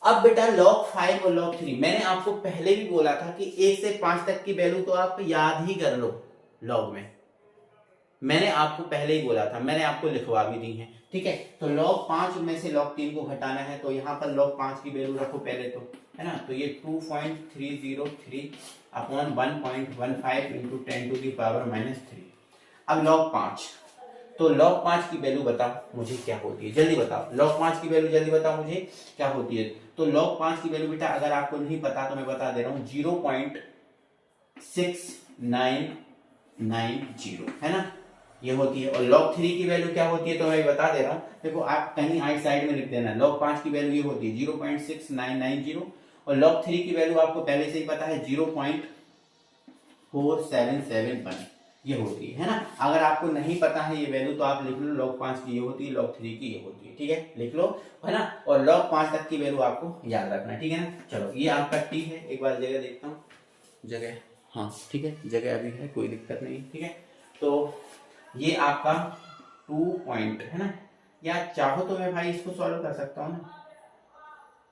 अब बेटा log 5 और log 3 मैंने आपको पहले भी बोला था कि 1 से 5 तक की वैल्यू तो आप याद ही कर लो log में, मैंने आपको पहले ही बोला था, मैंने आपको लिखवा भी दी है, ठीक है। तो log 5 में से log 3 को घटाना है, तो यहाँ पर log 5 की वैल्यू रखो पहले तो, है ना, तो ये 2.303 अपॉन 1.15 इंटू 10⁻³ अब log 5, तो log 5 की वैल्यू बताओ मुझे क्या होती है, जल्दी बताओ, log 5 की वैल्यू जल्दी बताओ मुझे क्या होती है। तो log 5 की वैल्यू बेटा अगर आपको नहीं पता तो मैं बता दे रहा हूँ, 0.6990 है ना, ये होती है। और log 3 की वैल्यू क्या होती है तो मैं बता दे रहा हूँ। देखो आप कहीं साइड में लिख देना, log 5 की वैल्यू ये होती है 0.6990 और log 3 की वैल्यू आपको पहले से ही पता है 0.4771 ये होती है ना। अगर आपको नहीं पता है ये वैल्यू तो आप लिख लो, log 5 की ये होती है, log 3 की ये होती है, ठीक है, लिख लो, है ना। और log 5 तक की वैल्यू आपको याद रखना है, ठीक है ना। चलो ये आपका t है, एक बार जगह देखता हूँ, जगह, हाँ ठीक है, जगह अभी है, कोई दिक्कत नहीं, ठीक है। तो ये आपका 2 पॉइंट है ना, या चाहो तो मैं भाई इसको सॉल्व कर सकता हूँ ना,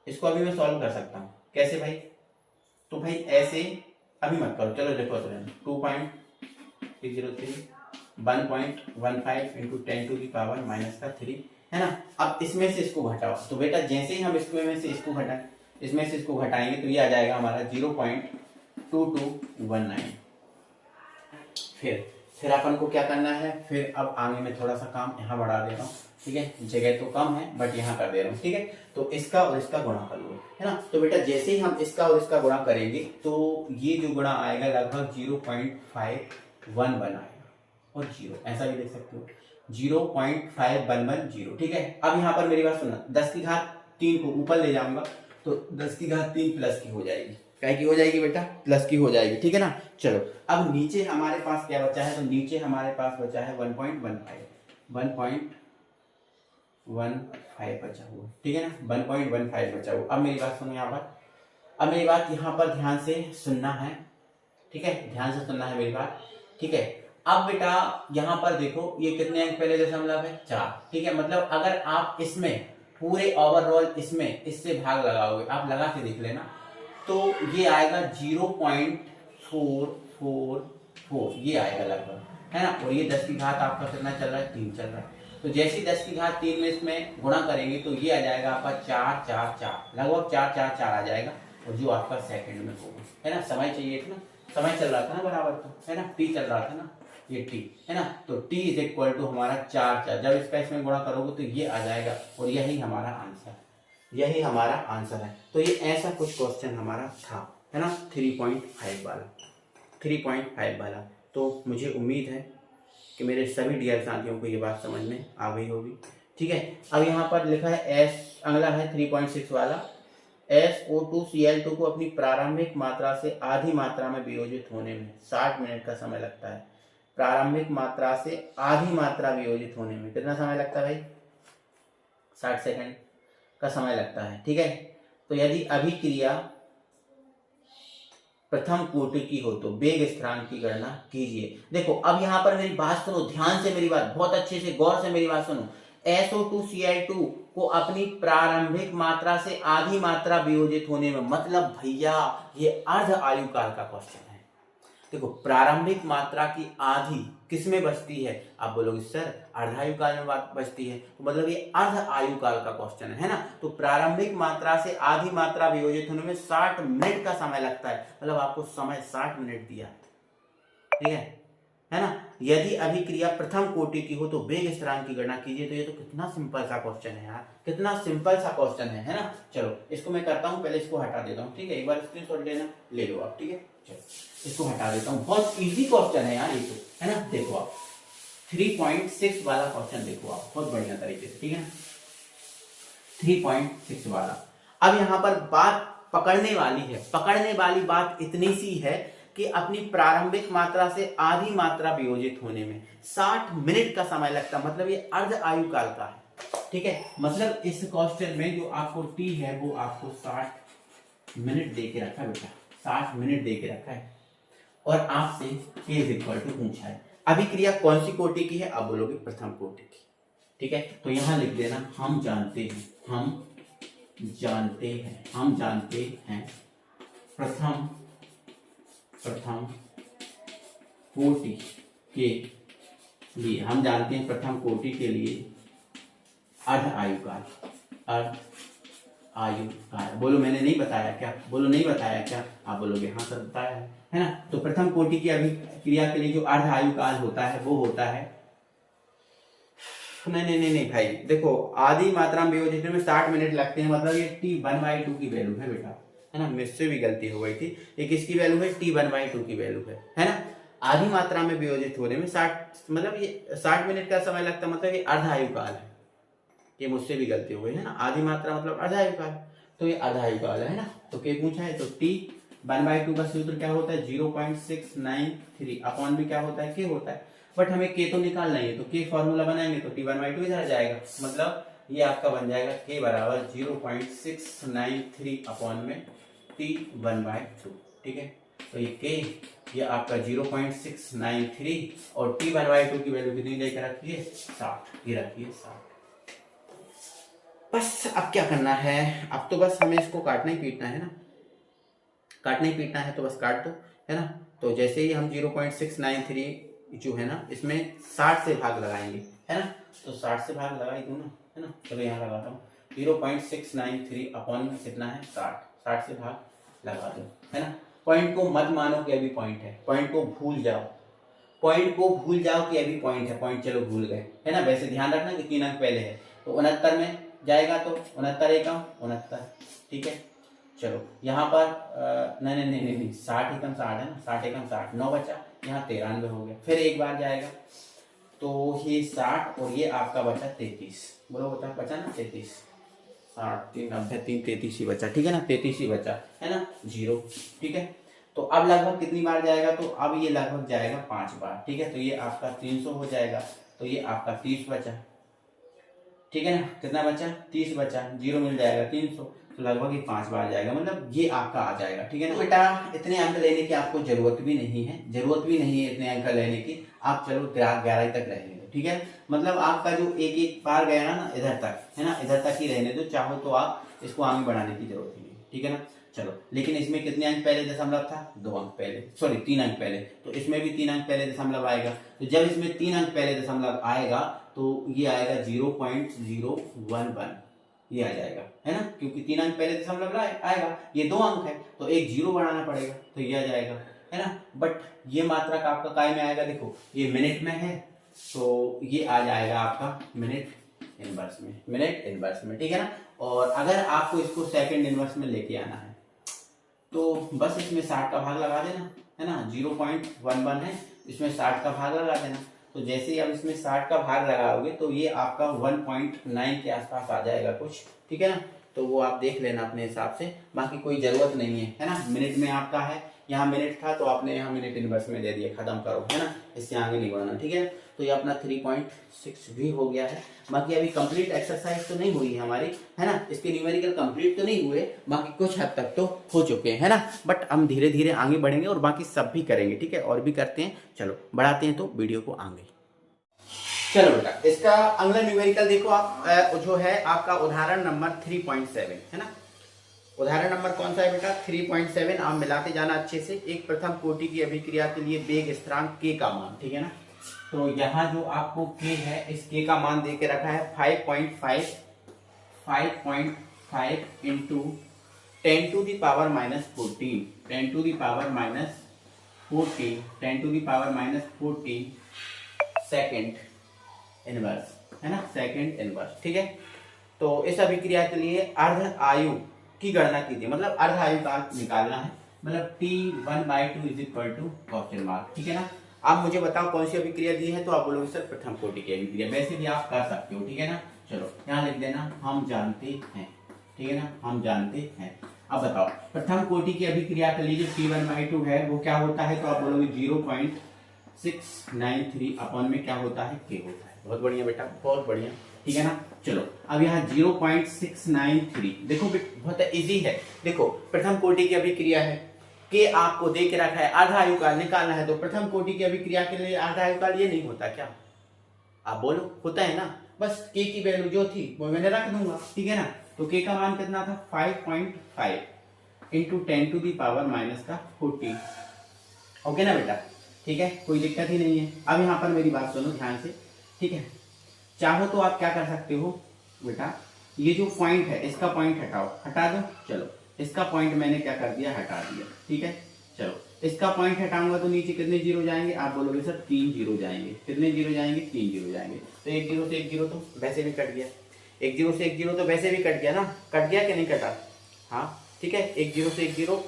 इसको अभी मैं सॉल्व कर सकता हूँ, कैसे भाई, तो भाई ऐसे अभी मत करो, चलो देखो 2.303 1.15 इंटू 10⁻³ है ना। अब इसमें से इसको घटाओ, तो बेटा जैसे ही हम इसमें से इसको घटाएं, इसमें से इसको घटाएंगे तो ये आ जाएगा हमारा 0.2219। फिर अपन को क्या करना है, फिर अब आगे में थोड़ा सा काम यहाँ बढ़ा दे रहा हूँ, ठीक है, जगह तो कम है बट यहाँ कर दे रहा हूँ, ठीक है। तो इसका और इसका गुणा कर लो, है ना। तो बेटा जैसे ही हम इसका और इसका गुणा करेंगे तो ये जो गुणा आएगा लगभग 0.511 आएगा, और 0 ऐसा भी देख सकते हो 0.5110, ठीक है। अब यहाँ पर मेरी बात सुनना, 10⁻³ को ऊपर ले जाऊंगा तो 10⁻³ प्लस की हो जाएगी, क्या की हो जाएगी बेटा, प्लस की हो जाएगी, ठीक है ना। चलो अब नीचे हमारे पास क्या बचा है, तो नीचे हमारे पास बचा है 1.15 बचा हुआ, ठीक है ना, 1.15 बचा हुआ। अब मेरी बात सुनो यहाँ पर, अब मेरी बात यहाँ पर ध्यान से सुनना है, ठीक है, ध्यान से सुनना है मेरी बात, ठीक है। अब बेटा यहाँ पर देखो ये कितने अंक पहले दशमलव है, 4, ठीक है। मतलब अगर आप इसमें पूरे ओवरऑल इसमें इससे भाग लगाओगे, आप लगा के देख लेना, तो ये आएगा 0.444 ये आएगा लगभग, है ना। और ये 10 की घात आपका कितना चल रहा है, 3 चल रहा है। तो जैसे ही 10 की घात 3 में इसमें गुणा करेंगे तो ये आ जाएगा आपका 444, लगभग 444 आ जाएगा, और जो आपका सेकंड में होगा, है ना। समय चाहिए इतना, समय चल रहा था ना बराबर, तो है ना, टी चल रहा था ना, ये टी है ना। तो t इज इक्वल टू हमारा 4, जब इसका इसमें गुणा करोगे तो ये आ जाएगा, और यही हमारा आंसर, यही हमारा आंसर है। तो ये ऐसा कुछ क्वेश्चन हमारा था, है ना, 3.5 वाला। तो मुझे उम्मीद है कि मेरे सभी डियर साथियों को ये बात समझ में आ गई होगी, ठीक है। अब यहाँ पर लिखा है एस, अगला है 3.6 वाला, SO2Cl2 को अपनी प्रारंभिक मात्रा से आधी मात्रा में वियोजित होने में 60 मिनट का समय लगता है। प्रारंभिक मात्रा से आधी मात्रा वियोजित होने में कितना समय लगता है भाई, 60 सेकंड का समय लगता है, ठीक है। तो यदि अभिक्रिया प्रथम कोटि की हो तो वेग स्थिरांक की गणना कीजिए। देखो अब यहाँ पर मेरी बात सुनो ध्यान से, मेरी बात बहुत अच्छे से गौर से मेरी बात सुनो। SO2Cl2 को अपनी प्रारंभिक मात्रा से आधी मात्रा वियोजित होने में, मतलब भैया ये अर्ध आयु काल का क्वेश्चन है। देखो प्रारंभिक मात्रा की आधी किसमें बचती है, आप बोलोगे सर अर्धायु काल में बचती है, तो मतलब ये अर्ध आयु काल का क्वेश्चन है ना। तो प्रारंभिक मात्रा से आधी मात्रा वियोजित होने में 60 मिनट का समय लगता है, मतलब आपको समय 60 मिनट दिया, ठीक है ना। यदि अभिक्रिया प्रथम कोटि की हो तो वेग स्थिरांक की गणना कीजिए। तो ये तो कितना सिंपल सा क्वेश्चन है यार, कितना सिंपल सा क्वेश्चन है ना। चलो इसको मैं करता हूँ, पहले इसको हटा देता हूँ, ठीक है, एक बार स्क्रीनशॉट लेना, ले लो आप, ठीक है। चलो इसको हटा देता हूँ, बहुत इजी क्वेश्चन है यार ये तो, है ना। देखो आप 3.6 वाला क्वेश्चन देखो आप, बहुत बढ़िया तरीके से, ठीक है। 3.6 वाला, अब यहाँ पर बात पकड़ने वाली है, पकड़ने वाली बात इतनी सी है कि अपनी प्रारंभिक मात्रा से आधी मात्रा वियोजित होने में 60 मिनट का समय लगता है, मतलब ये अर्ध आयु काल का है, ठीक है। मतलब इस क्वेश्चन में जो आपको टी है वो आपको 60 मिनट दे के रखा है बेटा, 60 मिनट दे के रखा है, और आपसे k इज इक्वल टू पूछा है। अभिक्रिया कौन सी कोटि की है, आप बोलोगे प्रथम कोटि की, ठीक है। तो यहां लिख देना हम जानते हैं प्रथम कोटि के लिए, हम जानते हैं प्रथम कोटि के लिए अर्ध आयु काल। बोलो मैंने नहीं बताया क्या, बोलो नहीं बताया क्या, आप बोलोगे हाँ सर बताया है ना। तो प्रथम कोटि की अभिक्रिया के लिए जो अर्ध आयु काल होता है वो होता है, नहीं भाई देखो आधी मात्रा में वियोजित में 60 मिनट लगते हैं, मतलब ये T 1/2 की वैल्यू है बेटा, है ना, मुझसे भी गलती हो गई थी। ये किसकी वैल्यू है, t1/2 की वैल्यू है ना। आधी मात्रा में वियोजित होने में 60 मतलब ये 60 मिनट का समय लगता, मतलब ये अर्ध आयु काल है। ये मुझसे भी गलती हो गई है ना, आधी मात्रा मतलब अर्ध आयु काल, तो ये अर्ध आयु काल है ना। तो क्या पूछा है, तो t1/2 का सूत्र क्या होता है 0.693 अपॉन में क्या होता है k होता है, बट हमें k तो निकालना है, तो k फॉर्मूला बनाएंगे तो t1/2 इधर जाएगा, मतलब ये आपका बन जाएगा k बराबर 0.693 अपॉन में t1/2। ठीक है, तो ये k ये आपका 0.693 और t1/2 की वैल्यू कितनी लेकर रखिए 60, ये रखिए 60। बस अब क्या करना है, अब तो बस हमें इसको काटना ही पीटना है ना, काटना ही पीटना है, तो बस काट दो, है ना। तो जैसे ही हम 0.693 जो है ना इसमें 60 से भाग लगाएंगे, है ना, तो 60 से भाग लगा ही दूं ना, है ना। चलो यहाँ लगाता हूँ 0.693 अपॉन में कितना है 60, 60 से भाग लगा दो, है ना। पॉइंट को मत मानो कि अभी पॉइंट है, पॉइंट को भूल जाओ, पॉइंट को भूल जाओ कि अभी पॉइंट है, पॉइंट चलो भूल गए, है ना। वैसे ध्यान रखना कि 3 अंक पहले है, तो 69 में जाएगा, तो 69 एकम 69, ठीक है। चलो यहाँ पर नहीं नहीं नहीं नहीं 60 एकम 60 है ना, 60 एकम 60, 9 बचा, यहाँ 93 हो गया, फिर एक बार जाएगा, तो ये 60 और ये आपका बचा 33, बोलो बचा ना 33, 60 3 90 3 33 ही बचा, ठीक है ना, 33 ही बचा, है ना, 0, ठीक है। तो अब लगभग कितनी बार जाएगा, तो अब ये लगभग जाएगा 5 बार, ठीक है। तो ये आपका 300 हो जाएगा, तो ये आपका 30 बचा, ठीक है ना, कितना बचा 30 बचा, 0 मिल जाएगा 300, तो लगभग ये 5 बार जाएगा, मतलब ये आपका आ जाएगा, ठीक है ना। बेटा इतने अंक लेने की आपको जरूरत भी नहीं है, जरूरत भी नहीं है इतने अंक लेने की, आप चलो 11 तक रहने दो, ठीक है। मतलब आपका जो एक बार गया ना इधर तक, है ना, इधर तक ही रहने दो, चाहो तो आप इसको आगे बढ़ाने की जरूरत ही नहीं, ठीक है ना। चलो, लेकिन इसमें कितने अंक पहले दशमलव था, 2 अंक पहले, सॉरी 3 अंक पहले, तो इसमें भी 3 अंक पहले दशमलव आएगा, तो जब इसमें 3 अंक पहले दशमलव आएगा तो ये आएगा 0.011, ये आ जाएगा, है ना, क्योंकि 3 अंक पहले दशमलव आएगा, ये 2 अंक है तो एक 0 बढ़ाना पड़ेगा, तो ये आ जाएगा, है ना। बट ये मात्रक आपका काय में आएगा, देखो ये मिनट में है, तो ये आ जाएगा आपका मिनट इनवर्स में, मिनट इनवर्स में, ठीक है ना। और अगर आपको इसको सेकंड इनवर्स में लेके आना है, तो बस इसमें 60 का भाग लगा देना, है ना, 0.11 है, इसमें 60 का भाग लगा देना, तो जैसे ही आप इसमें 60 का भाग लगाओगे तो ये आपका 1.9 के आसपास आ जाएगा कुछ, ठीक है ना। तो वो आप देख लेना अपने हिसाब से, बाकी कोई जरूरत नहीं है ना। मिनट में आपका है, यहाँ मिनट था तो आपने यहाँ मिनट इनवर्स में दे दिया, खत्म करो, है ना, इससे आगे नहीं बढ़ना, ठीक है। तो ये अपना 3.6 भी हो गया है। बाकी अभी कंप्लीट एक्सरसाइज तो नहीं हुई है हमारी, है ना, इसके न्यूमेरिकल कंप्लीट तो नहीं हुए, बाकी कुछ हद तक तो हो चुके हैं, है ना। बट हम धीरे धीरे आगे बढ़ेंगे और बाकी सब भी करेंगे, ठीक है, और भी करते हैं। चलो बढ़ाते हैं तो वीडियो को आगे। चलो बेटा, इसका अगला न्यूमेरिकल देखो आप, जो है आपका उदाहरण नंबर 3.7, है ना। उदाहरण नंबर कौन सा है बेटा, 3.7। आप मिलाते जाना अच्छे से। एक प्रथम कोटि की अभिक्रिया के लिए वेग स्थिरांक k का मान, ठीक है ना। तो यहाँ जो आपको k है, इस k का मान दे के रखा है 5.5 into 10 to the power minus 14, 10 to the power minus 14, 10 to the power minus 14 second inverse, है ना, सेकेंड इनवर्स, ठीक है। तो इस अभिक्रिया के लिए अर्ध आयु की गणना कीजिए, मतलब अर्ध आयु काल निकालना है, मतलब t1/2 is equal to question mark, ठीक है ना। आप मुझे बताओ कौन सी अभिक्रिया दी है, तो आप बोलोगे सर प्रथम कोटि की अभिक्रिया, वैसे भी आप कर सकते हो, ठीक है ना। चलो यहाँ लिख देना हम जानते हैं, ठीक है ना, हम जानते हैं। अब बताओ प्रथम कोटि की अभिक्रिया के लिए जो t1/2 है वो क्या होता है, तो आप बोलोगे 0.693 अपॉन में क्या होता है, k होता है। बहुत बढ़िया बेटा, बहुत बढ़िया, ठीक है ना। चलो अब यहाँ 0.693, देखो बहुत इजी है। देखो प्रथम कोटि की अभिक्रिया है, के आपको दे के रखा है, अर्ध आयु काल निकालना है, तो प्रथम कोटि की अभिक्रिया के लिए अर्ध आयु काल ये नहीं होता क्या, आप बोलो होता है ना। बस के की वैल्यू जो थी वो मैंने रख दूंगा, ठीक है ना। तो के का मान कितना था 5.5 into 10 to the power minus का 14, ओके ना बेटा, ठीक है, कोई दिक्कत ही नहीं है। अब यहाँ पर मेरी बात सुनो ध्यान से, ठीक है। चाहो तो आप क्या कर सकते हो बेटा, ये जो पॉइंट है इसका पॉइंट हटाओ, हटा दो, चलो इसका पॉइंट मैंने क्या कर दिया, हटा दिया, ठीक है। चलो इसका पॉइंट हटाऊंगा तो नीचे कितने जीरो जाएंगे, आप बोलोगे सर 3 जीरो जाएंगे, कितने जीरो जाएंगे, 3 जीरो जाएंगे। तो एक जीरो से एक जीरो तो वैसे भी कट गया, एक जीरो से एक जीरो तो वैसे भी कट गया ना, कट गया कि नहीं कटा, हाँ ठीक है, एक जीरो से एक जीरो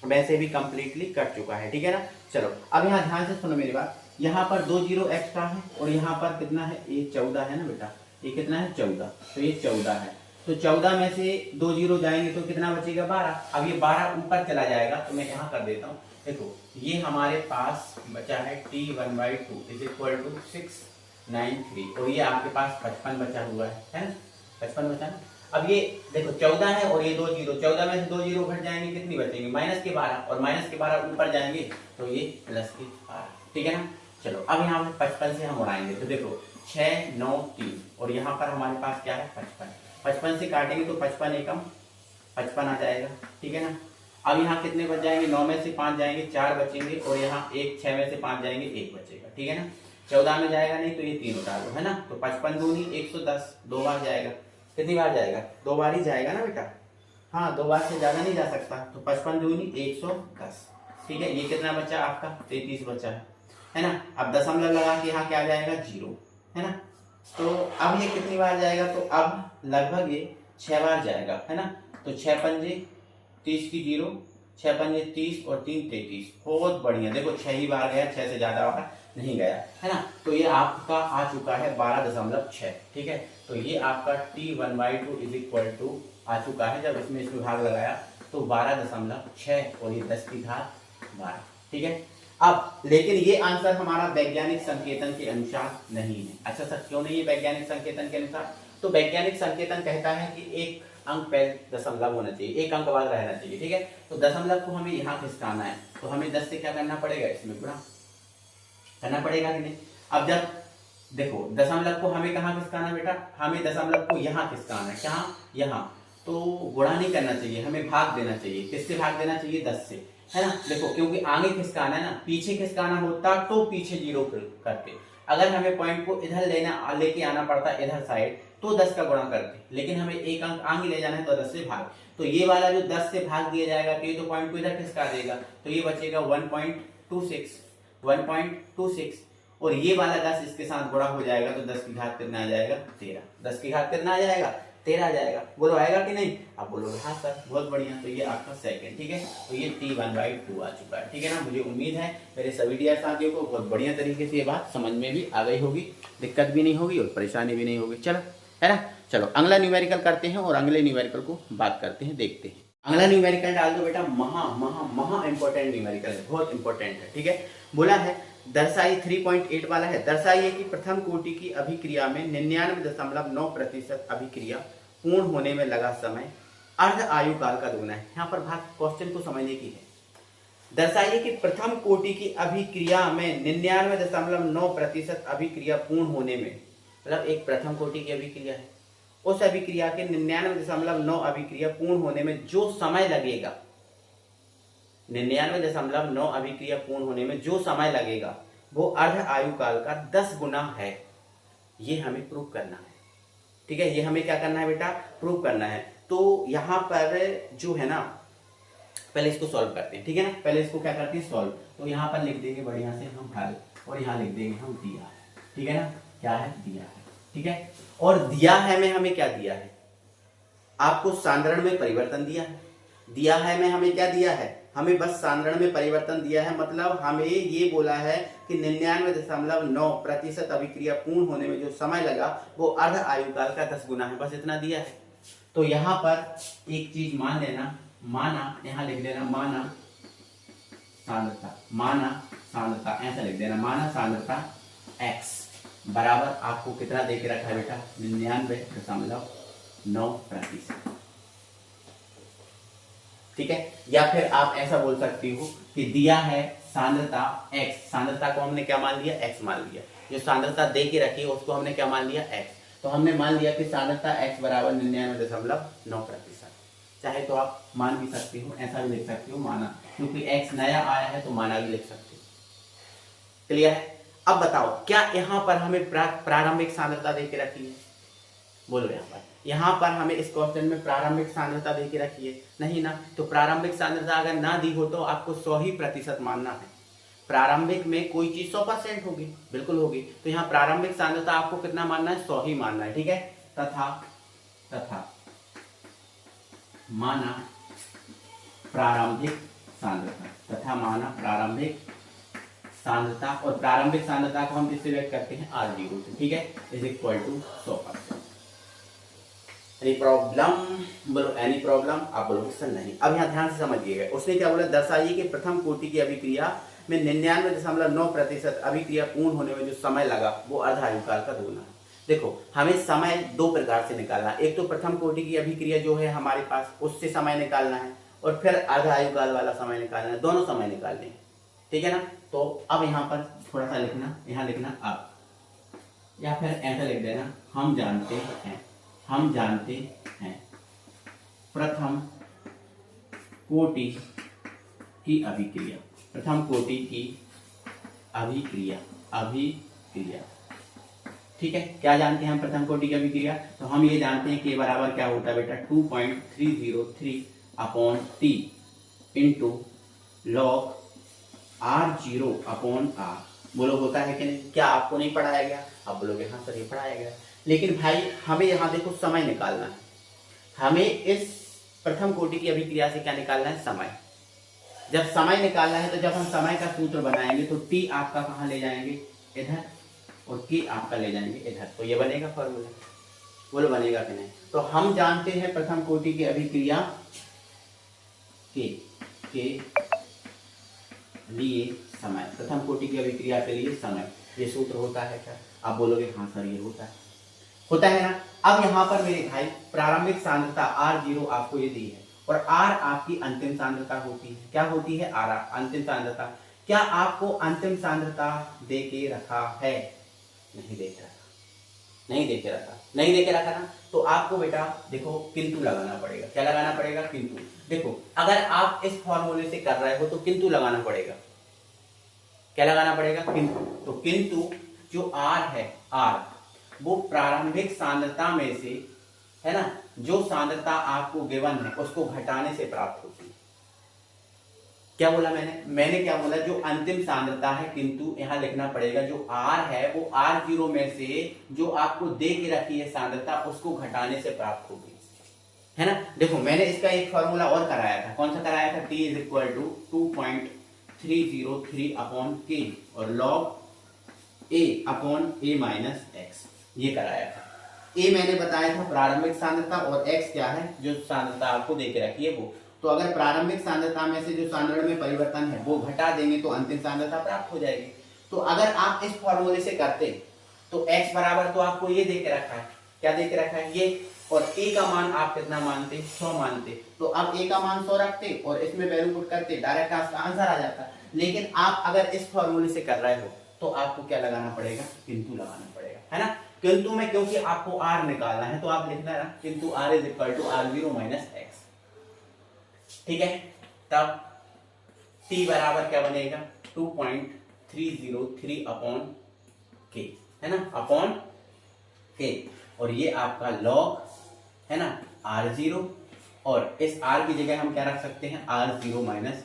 वैसे भी कंप्लीटली कट चुका है, ठीक है ना। चलो अब यहाँ ध्यान से सुनो मेरी बात, यहाँ पर 2 जीरो एक्स्ट्रा है और यहाँ पर कितना है, ये 14 है ना बेटा, ये कितना है 14, तो ये 14 है। तो 14 में से 2 जीरो जाएंगे तो कितना बचेगा 12। अब ये 12 ऊपर चला जाएगा तो मैं यहाँ कर देता हूँ। देखो ये हमारे पास बचा है t1/2 इज इक्वल टू 693 और ये आपके पास 55 बचा हुआ है ना, 55 बचा ना। अब ये देखो 14 है और ये 2 जीरो, 14 में से 2 जीरो घट जाएंगे, कितनी बचेंगे -12 और -12 ऊपर जाएंगे तो ये +12, ठीक है ना। चलो अब यहाँ पे 55 से हम उड़ाएंगे तो देखो 6 9 3 और यहाँ पर हमारे पास क्या है 55, 55 से काटेंगे तो 55 एकम 55 आ जाएगा, ठीक है ना। अब यहाँ कितने बच जाएंगे, 9 में से 5 जाएंगे 4 बचेंगे और यहाँ 6 में से 5 जाएंगे 1 बचेगा, ठीक है ना। 14 में जाएगा नहीं तो ये 3 उतार दो, है ना। तो 55 दूनी 110, 2 बार जाएगा, कितनी बार जाएगा, 2 बार ही जाएगा ना बेटा, हाँ 2 बार से ज्यादा नहीं जा सकता। तो 55 दूनी 110, ठीक है। ये कितना बचा आपका 33 बचा है ना। अब दशमलव लगा के यहाँ क्या जाएगा 0, है ना। तो अब ये कितनी बार जाएगा, तो अब लगभग ये 6 बार जाएगा, है ना। तो 6 पंजे 30 की 0, 6 पंजे 30 और 3 33, बहुत बढ़िया। देखो 6 ही बार गया, 6 से ज्यादा बार नहीं गया, है ना। तो ये आपका आ चुका है 12.6, ठीक है। तो ये आपका t1/2 इज इक्वल टू आ चुका है, जब इसमें भाग लगाया तो 12.6 और ये 10 की घात 12, ठीक है। अब लेकिन ये आंसर हमारा वैज्ञानिक संकेतन के अनुसार नहीं है। अच्छा सर क्यों नहीं है वैज्ञानिक संकेतन के अनुसार, तो वैज्ञानिक संकेतन कहता है कि एक अंक पहले दशमलव होना चाहिए, एक अंक बाद रहना चाहिए, ठीक है। तो दशमलव को हमें यहाँ खिसकाना है तो हमें 10 से क्या करना पड़ेगा, इसमें गुणा करना पड़ेगा कि नहीं। अब जब देखो दशमलव को हमें कहाँ खिसकाना बेटा, हमें दशमलव को यहाँ खिसकाना है, कहाँ यहाँ, तो गुणा नहीं करना चाहिए, हमें भाग देना चाहिए। किससे भाग देना चाहिए, 10 से, है ना। देखो क्योंकि आगे खिसकाना है ना, पीछे खिसकाना होता तो पीछे 0 करते, अगर हमें पॉइंट को इधर लेके आना पड़ता इधर साइड तो 10 का गुणा करते, लेकिन हमें एक अंक आगे ले जाना है तो 10 से भाग। तो ये वाला जो 10 से भाग दिया जाएगा तो ये तो पॉइंट को इधर खिसका देगा, तो ये बचेगा 1.26 और ये वाला 10 इसके साथ गुणा हो जाएगा तो 10 की घात कितना आ जाएगा 13, 10 की घात कितना आ जाएगा 13 आ जाएगा। बोलो आएगा कि नहीं, आप बोलोगे हाँ सर, बहुत बढ़िया। तो ये आपका सेकंड, ठीक है। तो ये t1/2 आ चुका है, ठीक है ना। मुझे उम्मीद है मेरे सभी डियर साथियों को बहुत बढ़िया तरीके से ये बात समझ में भी आ गई होगी, दिक्कत भी नहीं होगी और परेशानी भी नहीं होगी। चलो है ना, चलो अगला न्यूमेरिकल करते हैं और अगले न्यूमेरिकल को बात करते हैं, देखते हैं। अगला न्यूमेरिकल डाल दो बेटा, महा इंपॉर्टेंट न्यूमेरिकल है, बहुत इंपॉर्टेंट है, ठीक है। बोला है दर्शाइए 3.8 वाला है, दर्शाइए कि प्रथम कोटि की अभिक्रिया में 99.9% अभिक्रिया पूर्ण होने में लगा समय अर्ध आयु काल का दुगना है। यहाँ पर बात क्वेश्चन को समझने की है। दर्शाइए कि प्रथम कोटि की अभिक्रिया में 99.9% अभिक्रिया पूर्ण होने में, मतलब एक प्रथम कोटि की अभिक्रिया है, उस अभिक्रिया के 99.9 अभिक्रिया पूर्ण होने में जो समय लगेगा, 99.9 अभिक्रिया पूर्ण होने में जो समय लगेगा वो अर्ध आयु काल का 10 गुना है। ये हमें प्रूव करना है, ठीक है। ये हमें क्या करना है बेटा, प्रूव करना है। तो यहाँ पर जो है ना, पहले इसको सॉल्व करते हैं, ठीक है ना। पहले इसको क्या करते हैं, सॉल्व। तो यहाँ पर लिख देंगे बढ़िया से हम हल और यहाँ लिख देंगे हम दिया है, ठीक है ना। क्या है, दिया है, ठीक है। और दिया है में हमें क्या दिया है, आपको सांद्रण में परिवर्तन दिया है। दिया है में हमें क्या दिया है, हमें बस सांद्रण में परिवर्तन दिया है, मतलब हमें ये बोला है कि 99.9% अभिक्रिया पूर्ण होने में जो समय लगा वो अर्ध आयु काल का 10 गुना है, बस इतना दिया है। तो यहाँ पर एक चीज मान लेना, माना, यहाँ लिख देना माना सांद्रता, माना सांद्रता, ऐसा लिख देना माना सांद्रता x बराबर आपको कितना दे के रखा है बेटा, 99.9%, ठीक है। या फिर आप ऐसा बोल सकती हो कि दिया है सांद्रता x, सांद्रता को हमने क्या मान लिया, x मान लिया। जो सांद्रता दे के रखी है उसको हमने क्या मान लिया, x। तो हमने मान लिया कि सांद्रता x बराबर 99.9%। चाहे तो आप मान भी सकती हो, ऐसा भी लिख सकती हो माना, क्योंकि x नया आया है तो माना भी लिख सकती हो। क्लियर है। अब बताओ क्या यहाँ पर हमें प्रारंभिक सांद्रता दे के रखी है, बोलो यहाँ पर हमें इस क्वेश्चन में प्रारंभिक सांद्रता दे के रखी है, नहीं ना। तो प्रारंभिक सांद्रता अगर ना दी हो तो आपको 100% मानना है। प्रारंभिक में कोई चीज 100% होगी, बिल्कुल होगी। तो यहाँ प्रारंभिक सांद्रता आपको कितना मानना है, 100 ही मानना है, ठीक है। तथा माना प्रारंभिक सांद्रता तथा माना प्रारंभिक सांद्रता, और प्रारंभिक सांद्रता को हम किससे व्यक्त करते हैं, R0 से, ठीक है, is equal to 100%। Any problem, बोलो एनी प्रॉब्लम, आप बोलोगे सर नहीं। अब यहाँ ध्यान से समझिएगा, उसने क्या बोला, दर्शाइए कि प्रथम कोटि की अभिक्रिया में 99.9% अभिक्रिया पूर्ण होने में जो समय लगा वो अर्ध आयुकाल का दोगुना है। देखो हमें समय दो प्रकार से निकालना है, एक तो प्रथम कोटि की अभिक्रिया जो है हमारे पास उससे समय निकालना है, और फिर अर्ध आयुकाल वाला समय निकालना है, दोनों समय निकालने हैं, ठीक है ना। तो अब यहाँ पर थोड़ा सा लिखना, यहाँ लिखना अब, या फिर ऐसा लिख देना, हम जानते हैं प्रथम कोटि की अभिक्रिया, प्रथम कोटि की अभिक्रिया, ठीक है। क्या जानते हैं हम प्रथम कोटि की अभिक्रिया, तो हम ये जानते हैं कि बराबर क्या होता है बेटा, 2.303/T इंटू लॉग R0/R। बोलो होता है कि नहीं, क्या आपको नहीं पढ़ाया गया, आप बोलोगे हाँ सर ये पढ़ाया गया, लेकिन भाई हमें यहाँ देखो समय निकालना है, हमें इस प्रथम कोटि की अभिक्रिया से क्या निकालना है, समय। जब समय निकालना है तो जब हम समय का सूत्र बनाएंगे तो T आपका कहाँ ले जाएंगे, इधर, और K आपका ले जाएंगे इधर, तो ये बनेगा फॉर्मूला, बोलो बनेगा कि नहीं। तो हम जानते हैं प्रथम कोटि की अभिक्रिया के लिए समय, प्रथम कोटि की अभिक्रिया के लिए समय, ये सूत्र होता है क्या, आप बोलोगे हाँ सर ये होता है ना। अब यहाँ पर मेरे भाई प्रारंभिक सांद्रता R0 आपको ये दी है, और R आपकी अंतिम सांद्रता होती है, क्या होती है, R अंतिम सांद्रता। क्या आपको अंतिम सांद्रता दे के रखा है, नहीं दे के रखा ना, तो आपको बेटा देखो किंतु लगाना पड़ेगा, क्या लगाना पड़ेगा, किंतु। देखो अगर आप इस फॉर्मूले से कर रहे हो तो किंतु लगाना पड़ेगा, क्या लगाना पड़ेगा, किंतु। तो किंतु जो R है, R वो प्रारंभिक सांद्रता में से, है ना, जो सांद्रता आपको गिवन है उसको घटाने से प्राप्त होती है। क्या बोला मैंने क्या बोला, जो अंतिम सांद्रता है, किंतु यहाँ लिखना पड़ेगा, जो R है वो R0 में से जो आपको दे के रखी है सांद्रता उसको घटाने से प्राप्त होगी, है ना। देखो मैंने इसका एक फॉर्मूला और कराया था, कौन सा कराया था, T = 2.303/K और log A/A-X, ये कराया था। A मैंने बताया था प्रारंभिक सांद्रता, और X क्या है, जो सांद्रता आपको दे के रखी है वो। तो अगर प्रारंभिक सांद्रता में से जो सांद्रण में परिवर्तन है वो घटा देंगे तो अंतिम सांद्रता प्राप्त हो जाएगी। तो अगर आप इस फॉर्मूले से करते तो x बराबर तो आपको ये दे के रखा है, क्या दे के रखा है, ये, और a का मान आप कितना मानते, 100 मानते। तो अब a का मान 100 रखते और इसमें वैल्यू पुट करते, डायरेक्ट आपका आंसर आ जाता। लेकिन आप अगर इस फॉर्मूले से कर रहे हो तो आपको क्या लगाना पड़ेगा, किंतु लगाना पड़ेगा, है ना। किंतु में क्योंकि आपको r निकालना है तो आप लिखना है किंतु R = R0 - X, ठीक है। तब T बराबर क्या बनेगा, 2.303/K, है ना, अपॉन K, और ये आपका log, है ना, R0, और इस R की जगह हम क्या रख सकते हैं, R0 - X।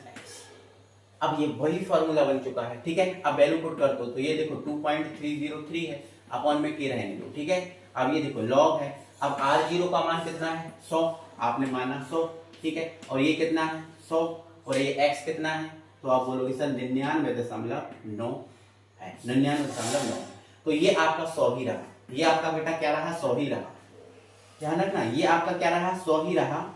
अब ये वही फॉर्मूला बन चुका है, ठीक है। अब वैल्यू पुट कर दो, तो ये देखो 2.303 है, अपॉन में K रहने दो, ठीक है। अब ये देखो log है, अब R0 का मान कितना है, 100, आपने माना 100, ठीक है, और ये कितना है, 100, और ये x कितना है, तो आप बोलोगे सर 99.9 है, 99.9। तो ये आपका 100 ही रहा, ये आपका बेटा क्या रहा, 100 ही रहा, ध्यान रखना, ये आपका क्या रहा, 100 ही रहा।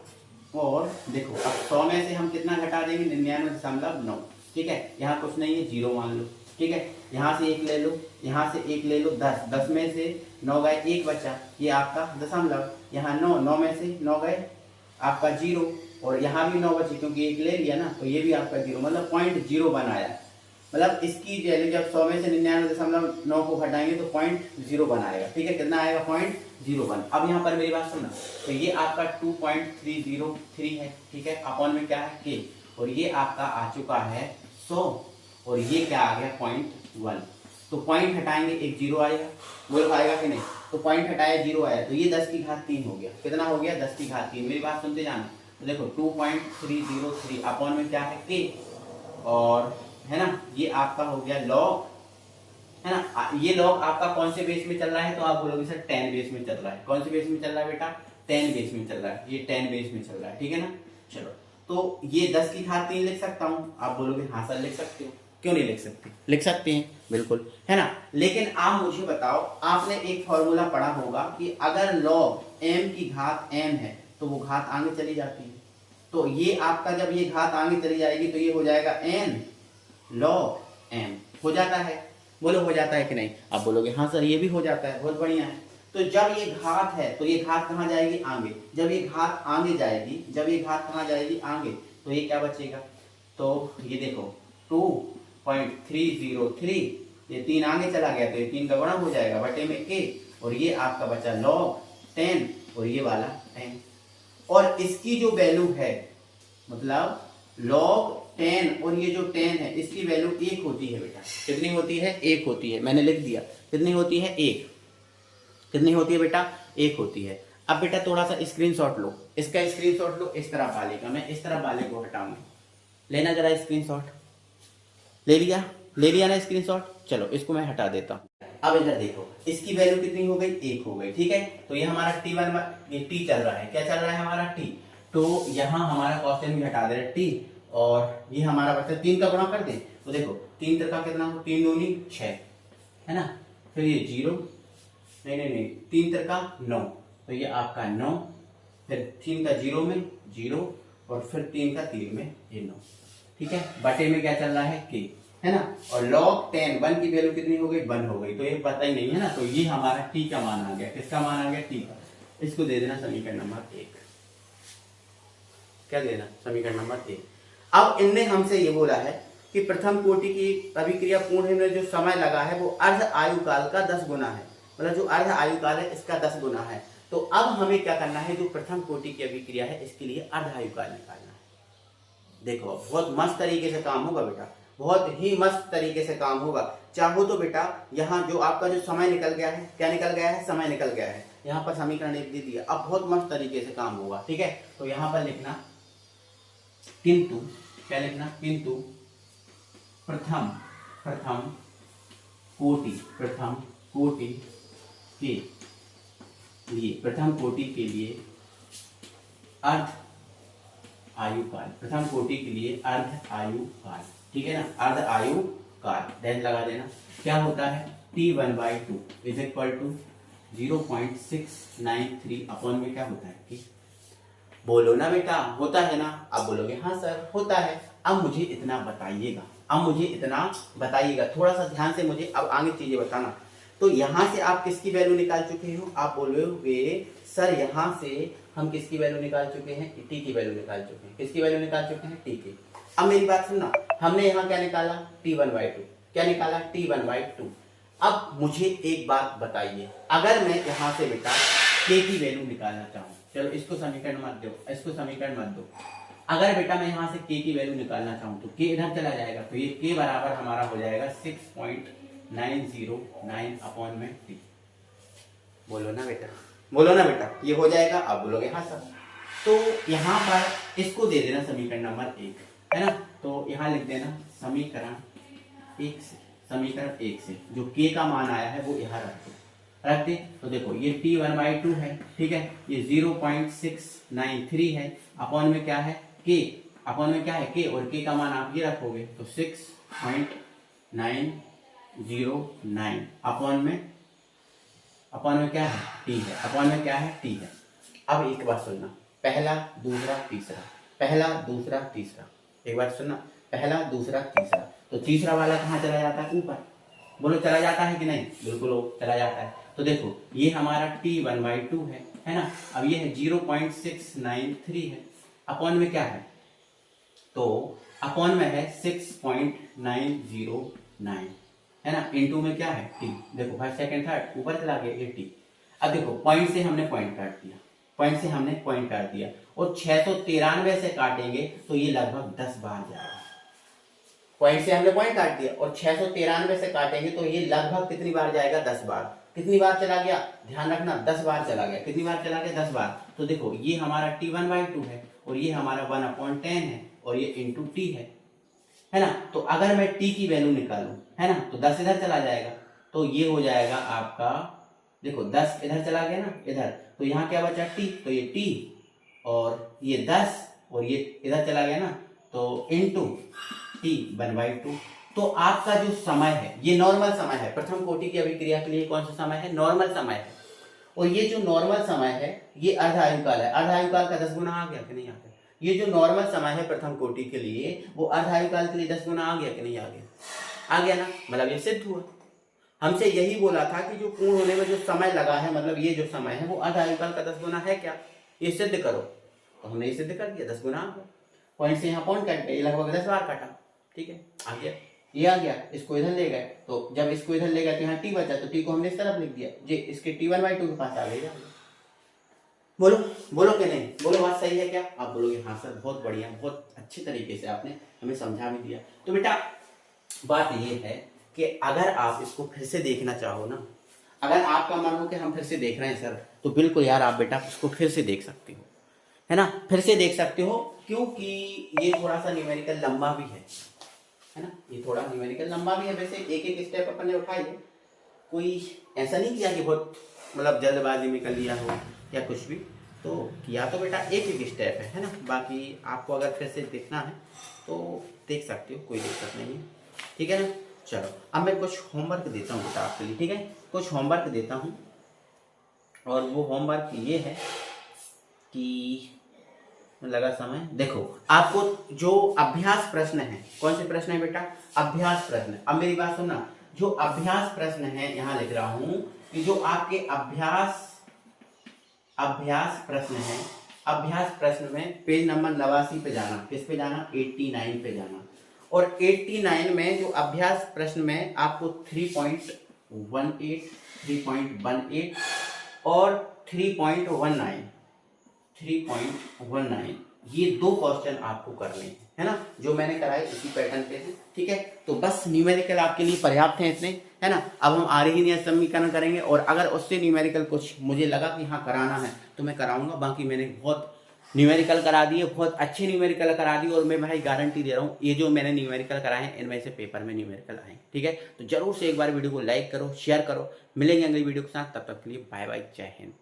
और देखो अब 100 में से हम कितना घटा देंगे, 99.9, ठीक है। यहाँ कुछ नहीं है, 0 मान लो, ठीक है। यहाँ से 1 ले लो, यहाँ से 1 ले लो, 10, 10 में से 9 गए, 1 बचा, ये आपका दशमलव, यहाँ 9, 9 में से 9 गए आपका 0, और यहाँ भी 9 बचे क्योंकि 1 ले लिया ना, तो ये भी आपका 0, मतलब 0.01 आया। मतलब इसकी वैल्यू जब 100 में से 99.9 को घटाएंगे तो 0.01 आएगा, ठीक है। कितना आएगा, 0.01। अब यहाँ पर मेरी बात सुनना, तो ये आपका 2.303 है, ठीक है, अपॉन में क्या है, K, और ये आपका आ चुका है 100, और ये क्या आ गया, 0.1। तो पॉइंट हटाएंगे, एक 0 आएगा, वो आएगा कि नहीं, तो पॉइंट हटाया 0 आया, तो ये 10 की घात 3 हो गया, कितना हो गया, 10 की घात 3। मेरी बात सुनते जाना, तो देखो 2.303 अपॉन में क्या है, K, और है ना, ये आपका हो गया लॉग, है ना। ये लॉग आपका कौन से बेस में चल रहा है, तो आप बोलोगे सर 10 बेस में चल रहा है। कौन से बेस में चल रहा है बेटा, 10 बेस में चल रहा है, ये 10 बेस में चल रहा है, ठीक है ना। चलो तो ये 10 की घात 3 लिख सकता हूँ। आप बोलोगे हाँ सर लिख सकते हो, क्यों नहीं लिख सकते, लिख सकते हैं बिल्कुल, है ना। लेकिन आप मुझे बताओ, आपने एक फॉर्मूला पढ़ा होगा कि अगर log m की घात m है तो वो घात आगे चली जाती है। तो ये आपका जब ये घात आगे चली जाएगी तो ये हो जाएगा n log m, हो जाता है, बोलो हो जाता है कि नहीं। आप बोलोगे हाँ सर ये भी हो जाता है, बहुत बढ़िया है। तो जब ये घात है तो ये घात कहाँ जाएगी, आगे। जब ये घात आगे जाएगी, जब ये घात कहाँ जाएगी, आगे, तो ये क्या बचेगा, तो ये देखो 2.303, ये 3 आगे चला गया तो ये 3 का गुणा हो जाएगा बटे में k, और ये आपका बचा log 10 और ये वाला n। और इसकी जो वैल्यू है, मतलब log 10 और ये जो 10 है इसकी वैल्यू 1 होती है बेटा। कितनी होती है, 1 होती है, मैंने लिख दिया। कितनी होती है, 1। कितनी होती है बेटा, 1 होती है। अब बेटा थोड़ा सा स्क्रीनशॉट लो, इसका स्क्रीनशॉट लो, इस तरफ वाले का, मैं इस तरफ वाले को हटाऊंगा, लेना जरा स्क्रीनशॉट। ले लिया, ले लिया ना स्क्रीनशॉट, चलो इसको मैं हटा देता हूँ। अब इधर देखो, इसकी वैल्यू कितनी हो गई, 1 हो गई, ठीक है। तो ये हमारा t1, ये t चल रहा है, क्या चल रहा है हमारा t, तो यहाँ हमारा क्वेश्चन भी हटा दे रहे t, और ये हमारा बच्चा 3 का गुणा कर दे, तो देखो 3 का कितना हो, 3 दूनी 6, है ना। फिर ये 0, नहीं 3 का 9, तो ये आपका 9, फिर 3 का 0 में 0, और फिर 3 का 3 में ये 9, ठीक है। बटे में क्या चल रहा है, k, है ना। और log 10 1 की वैल्यू कितनी हो गई, 1 हो गई, तो ये पता ही नहीं है ना, तो ये हमारा t का मान आ गया। किसका मान आ गया, t का। इसको दे देना समीकरण नंबर 1। क्या देना, समीकरण नंबर 1। अब इनने हमसे ये बोला है कि प्रथम कोटि की अभिक्रिया पूर्ण होने में जो समय लगा है वो अर्ध आयु काल का 10 गुना है, मतलब जो अर्ध आयु काल है इसका 10 गुना है। तो अब हमें क्या करना है, जो प्रथम कोटि की अभिक्रिया है इसके लिए अर्ध आयु काल निकालना है। देखो बहुत मस्त तरीके से काम होगा बेटा, बहुत ही मस्त तरीके से काम होगा। चाहो तो बेटा यहाँ जो आपका जो समय निकल गया है, क्या निकल गया है, समय निकल गया है, यहाँ पर समीकरण 1 दे दिया। अब बहुत मस्त तरीके से काम होगा, ठीक है। तो यहाँ पर लिखना किंतु, क्या लिखना, किंतु प्रथम कोटि के लिए, प्रथम कोटि के लिए अर्ध आयु काल, प्रथम कोटि के लिए अर्ध आयु काल, ठीक है ना, अर्ध आयु काल, ध्यान लगा देना। क्या होता है, t1/2 is equal to 0.693 upon में क्या होता है, ठीक, बोलो ना बेटा, होता है ना। अब बोलोगे हाँ सर होता है। अब मुझे इतना बताइएगा, अब मुझे इतना बताइएगा, थोड़ा सा ध्यान से मुझे अब आगे चीजें बताना। तो यहाँ से आप किसकी वैल्यू निकाल चुके हो, आप बोलोगे सर यहाँ से हम किसकी वैल्यू निकाल चुके हैं, टी की वैल्यू निकाल चुके हैं। किसकी वैल्यू निकाल चुके हैं, टी की। अब मेरी बात सुनना, हमने यहाँ क्या निकाला, t1/2, क्या निकाला, t1/2। अब मुझे एक बात बताइए, अगर मैं यहाँ से बेटा k की वैल्यू निकालना चाहूँ, चलो इसको समीकरण मत दो, इसको समीकरण मत दो। अगर बेटा मैं यहाँ से k की वैल्यू निकालना चाहूँ तो k इधर चला जाएगा, तो ये k बराबर हमारा हो जाएगा 6.909 अपॉन में t। बोलो ना बेटा, बोलो ना बेटा, ये हो जाएगा। आप बोलोगे हाँ सर। तो यहाँ पर इसको दे देना समीकरण नंबर 1, है ना। तो यहाँ लिख देना समीकरण 1 से, समीकरण 1 से जो k का मान आया है वो यहाँ रख दे। तो देखो ये t1/2 है, ठीक है, ये 0.693 है, अपॉन में क्या है k, अपॉन में क्या है k, और k का मान आप ये रखोगे तो 6.909 अपॉन में क्या है t है, अपॉन में क्या है t है। अब एक बात सुनना, पहला दूसरा तीसरा, पहला दूसरा तीसरा, एक बात सुनना, पहला दूसरा तीसरा, तो तीसरा वाला कहाँ चला जाता है, ऊपर। बोलो चला जाता है कि नहीं, बिल्कुल चला जाता है। तो देखो ये हमारा t1/2 है ना। अब ये है 0.693 है, अपॉन में क्या है, तो अपॉन में है 6.909, है ना, इनटू में क्या है t। देखो फर्स्ट सेकंड थर्ड ऊपर चला गया ये t। अब देखो पॉइंट से हमने पॉइंट काट दिया, पॉइंट से हमने पॉइंट काट दिया, और 693 से काटेंगे तो ये लगभग 10 बार जाएगा। पॉइंट से हमने पॉइंट काट दिया और 693 से काटेंगे तो ये लगभग कितनी बार जाएगा, 10 बार। कितनी बार चला गया, ध्यान रखना 10 बार चला गया। कितनी बार चला गया, 10 बार। तो देखो ये हमारा t1/2 है और ये हमारा 1/10 है और ये इंटू t है ना। तो अगर मैं t की वैल्यू निकालूं, है ना, तो 10 इधर चला जाएगा, तो ये हो जाएगा आपका, देखो 10 इधर चला गया ना इधर, तो यहाँ क्या बचा t, तो ये t और ये 10 और ये इधर चला गया ना, तो इनटू टी 1/2। तो आपका जो समय है ये नॉर्मल समय है, प्रथम कोटि की अभिक्रिया के लिए कौन सा समय है, नॉर्मल समय है। और ये जो नॉर्मल समय है ये अर्धायुकाल है, अर्धायुकाल का 10 गुना आ गया कि नहीं आ गया। ये जो नॉर्मल समय है प्रथम कोटि के लिए वो अर्धायुकाल के लिए 10 गुना आ गया कि नहीं आ गया, आ गया ना, मतलब ये सिद्ध हुआ। हमसे यही बोला था कि जो पूर्ण होने में जो समय लगा है, मतलब ये जो समय है वो अर्धायुकाल का 10 गुना है क्या, ये सिद्ध करो। तो हमने ये सिद्ध कर दिया, 10 गुना आ गया। पॉइंट से यहाँ पॉइंट काट गया, ये लगभग 10 बार काटा, ठीक है, आ गया। ये आ गया, इसको इधर ले गए, तो जब इसको इधर ले गए तो यहाँ टी बचा, तो टी को हमने इस तरफ लिख दिया, ये इसके T1/2 के पास आ गई। बोलो बोलो कि नहीं, बोलो बात सही है क्या, आप बोलोगे हाँ सर बहुत बढ़िया, बहुत अच्छी तरीके से आपने हमें समझा भी दिया। तो बेटा बात ये है कि अगर आप इसको फिर से देखना चाहो ना, अगर आपका मन हो कि हम फिर से देख रहे हैं सर, तो बिल्कुल यार आप बेटा उसको फिर से देख सकते हो, है ना, फिर से देख सकते हो, क्योंकि ये थोड़ा सा न्यूमेरिकल लंबा भी है ना, ये थोड़ा न्यूमेरिकल लंबा भी है। वैसे एक एक स्टेप अपन ने उठाई है, कोई ऐसा नहीं किया कि बहुत मतलब जल्दबाजी में कर लिया हो या कुछ भी, तो किया तो बेटा एक एक स्टेप है ना। बाकी आपको अगर फिर से देखना है तो देख सकते हो, कोई दिक्कत नहीं है, ठीक है ना। चलो अब मैं कुछ होमवर्क देता हूँ बेटा आपके लिए, ठीक है, कुछ होमवर्क देता हूँ। और वो होमवर्क ये है कि लगा समय, देखो आपको जो अभ्यास प्रश्न है, कौन से प्रश्न है बेटा, अभ्यास प्रश्न। अब मेरी बात सुनना, जो अभ्यास प्रश्न है यहाँ लिख रहा हूं कि जो आपके अभ्यास प्रश्न है, अभ्यास प्रश्न में पेज नंबर 89 पे जाना, किस पे जाना, 89 पे जाना। और 89 में जो अभ्यास प्रश्न में आपको 3.18 3.18 और 3.19 ये दो क्वेश्चन आपको करने हैं, है ना, जो मैंने कराए इसी पैटर्न पे है, ठीक है। तो बस न्यूमेरिकल आपके लिए पर्याप्त है इतने, है ना। अब हम आरेखीय समीकरण करेंगे, और अगर उससे न्यूमेरिकल कुछ मुझे लगा कि हाँ कराना है तो मैं कराऊंगा। बाकी मैंने बहुत न्यूमेरिकल करा दिए, बहुत अच्छे न्यूमेरिकल करा दिए, और मैं भाई गारंटी दे रहा हूँ ये जो मैंने न्यूमेरिकल कराए हैं इनमें से पेपर में न्यूमेरिकल आएंगे, ठीक है। तो जरूर से एक बार वीडियो को लाइक करो, शेयर करो। मिलेंगे अगली वीडियो के साथ, तब तक के लिए बाय बाय, जय हिंद।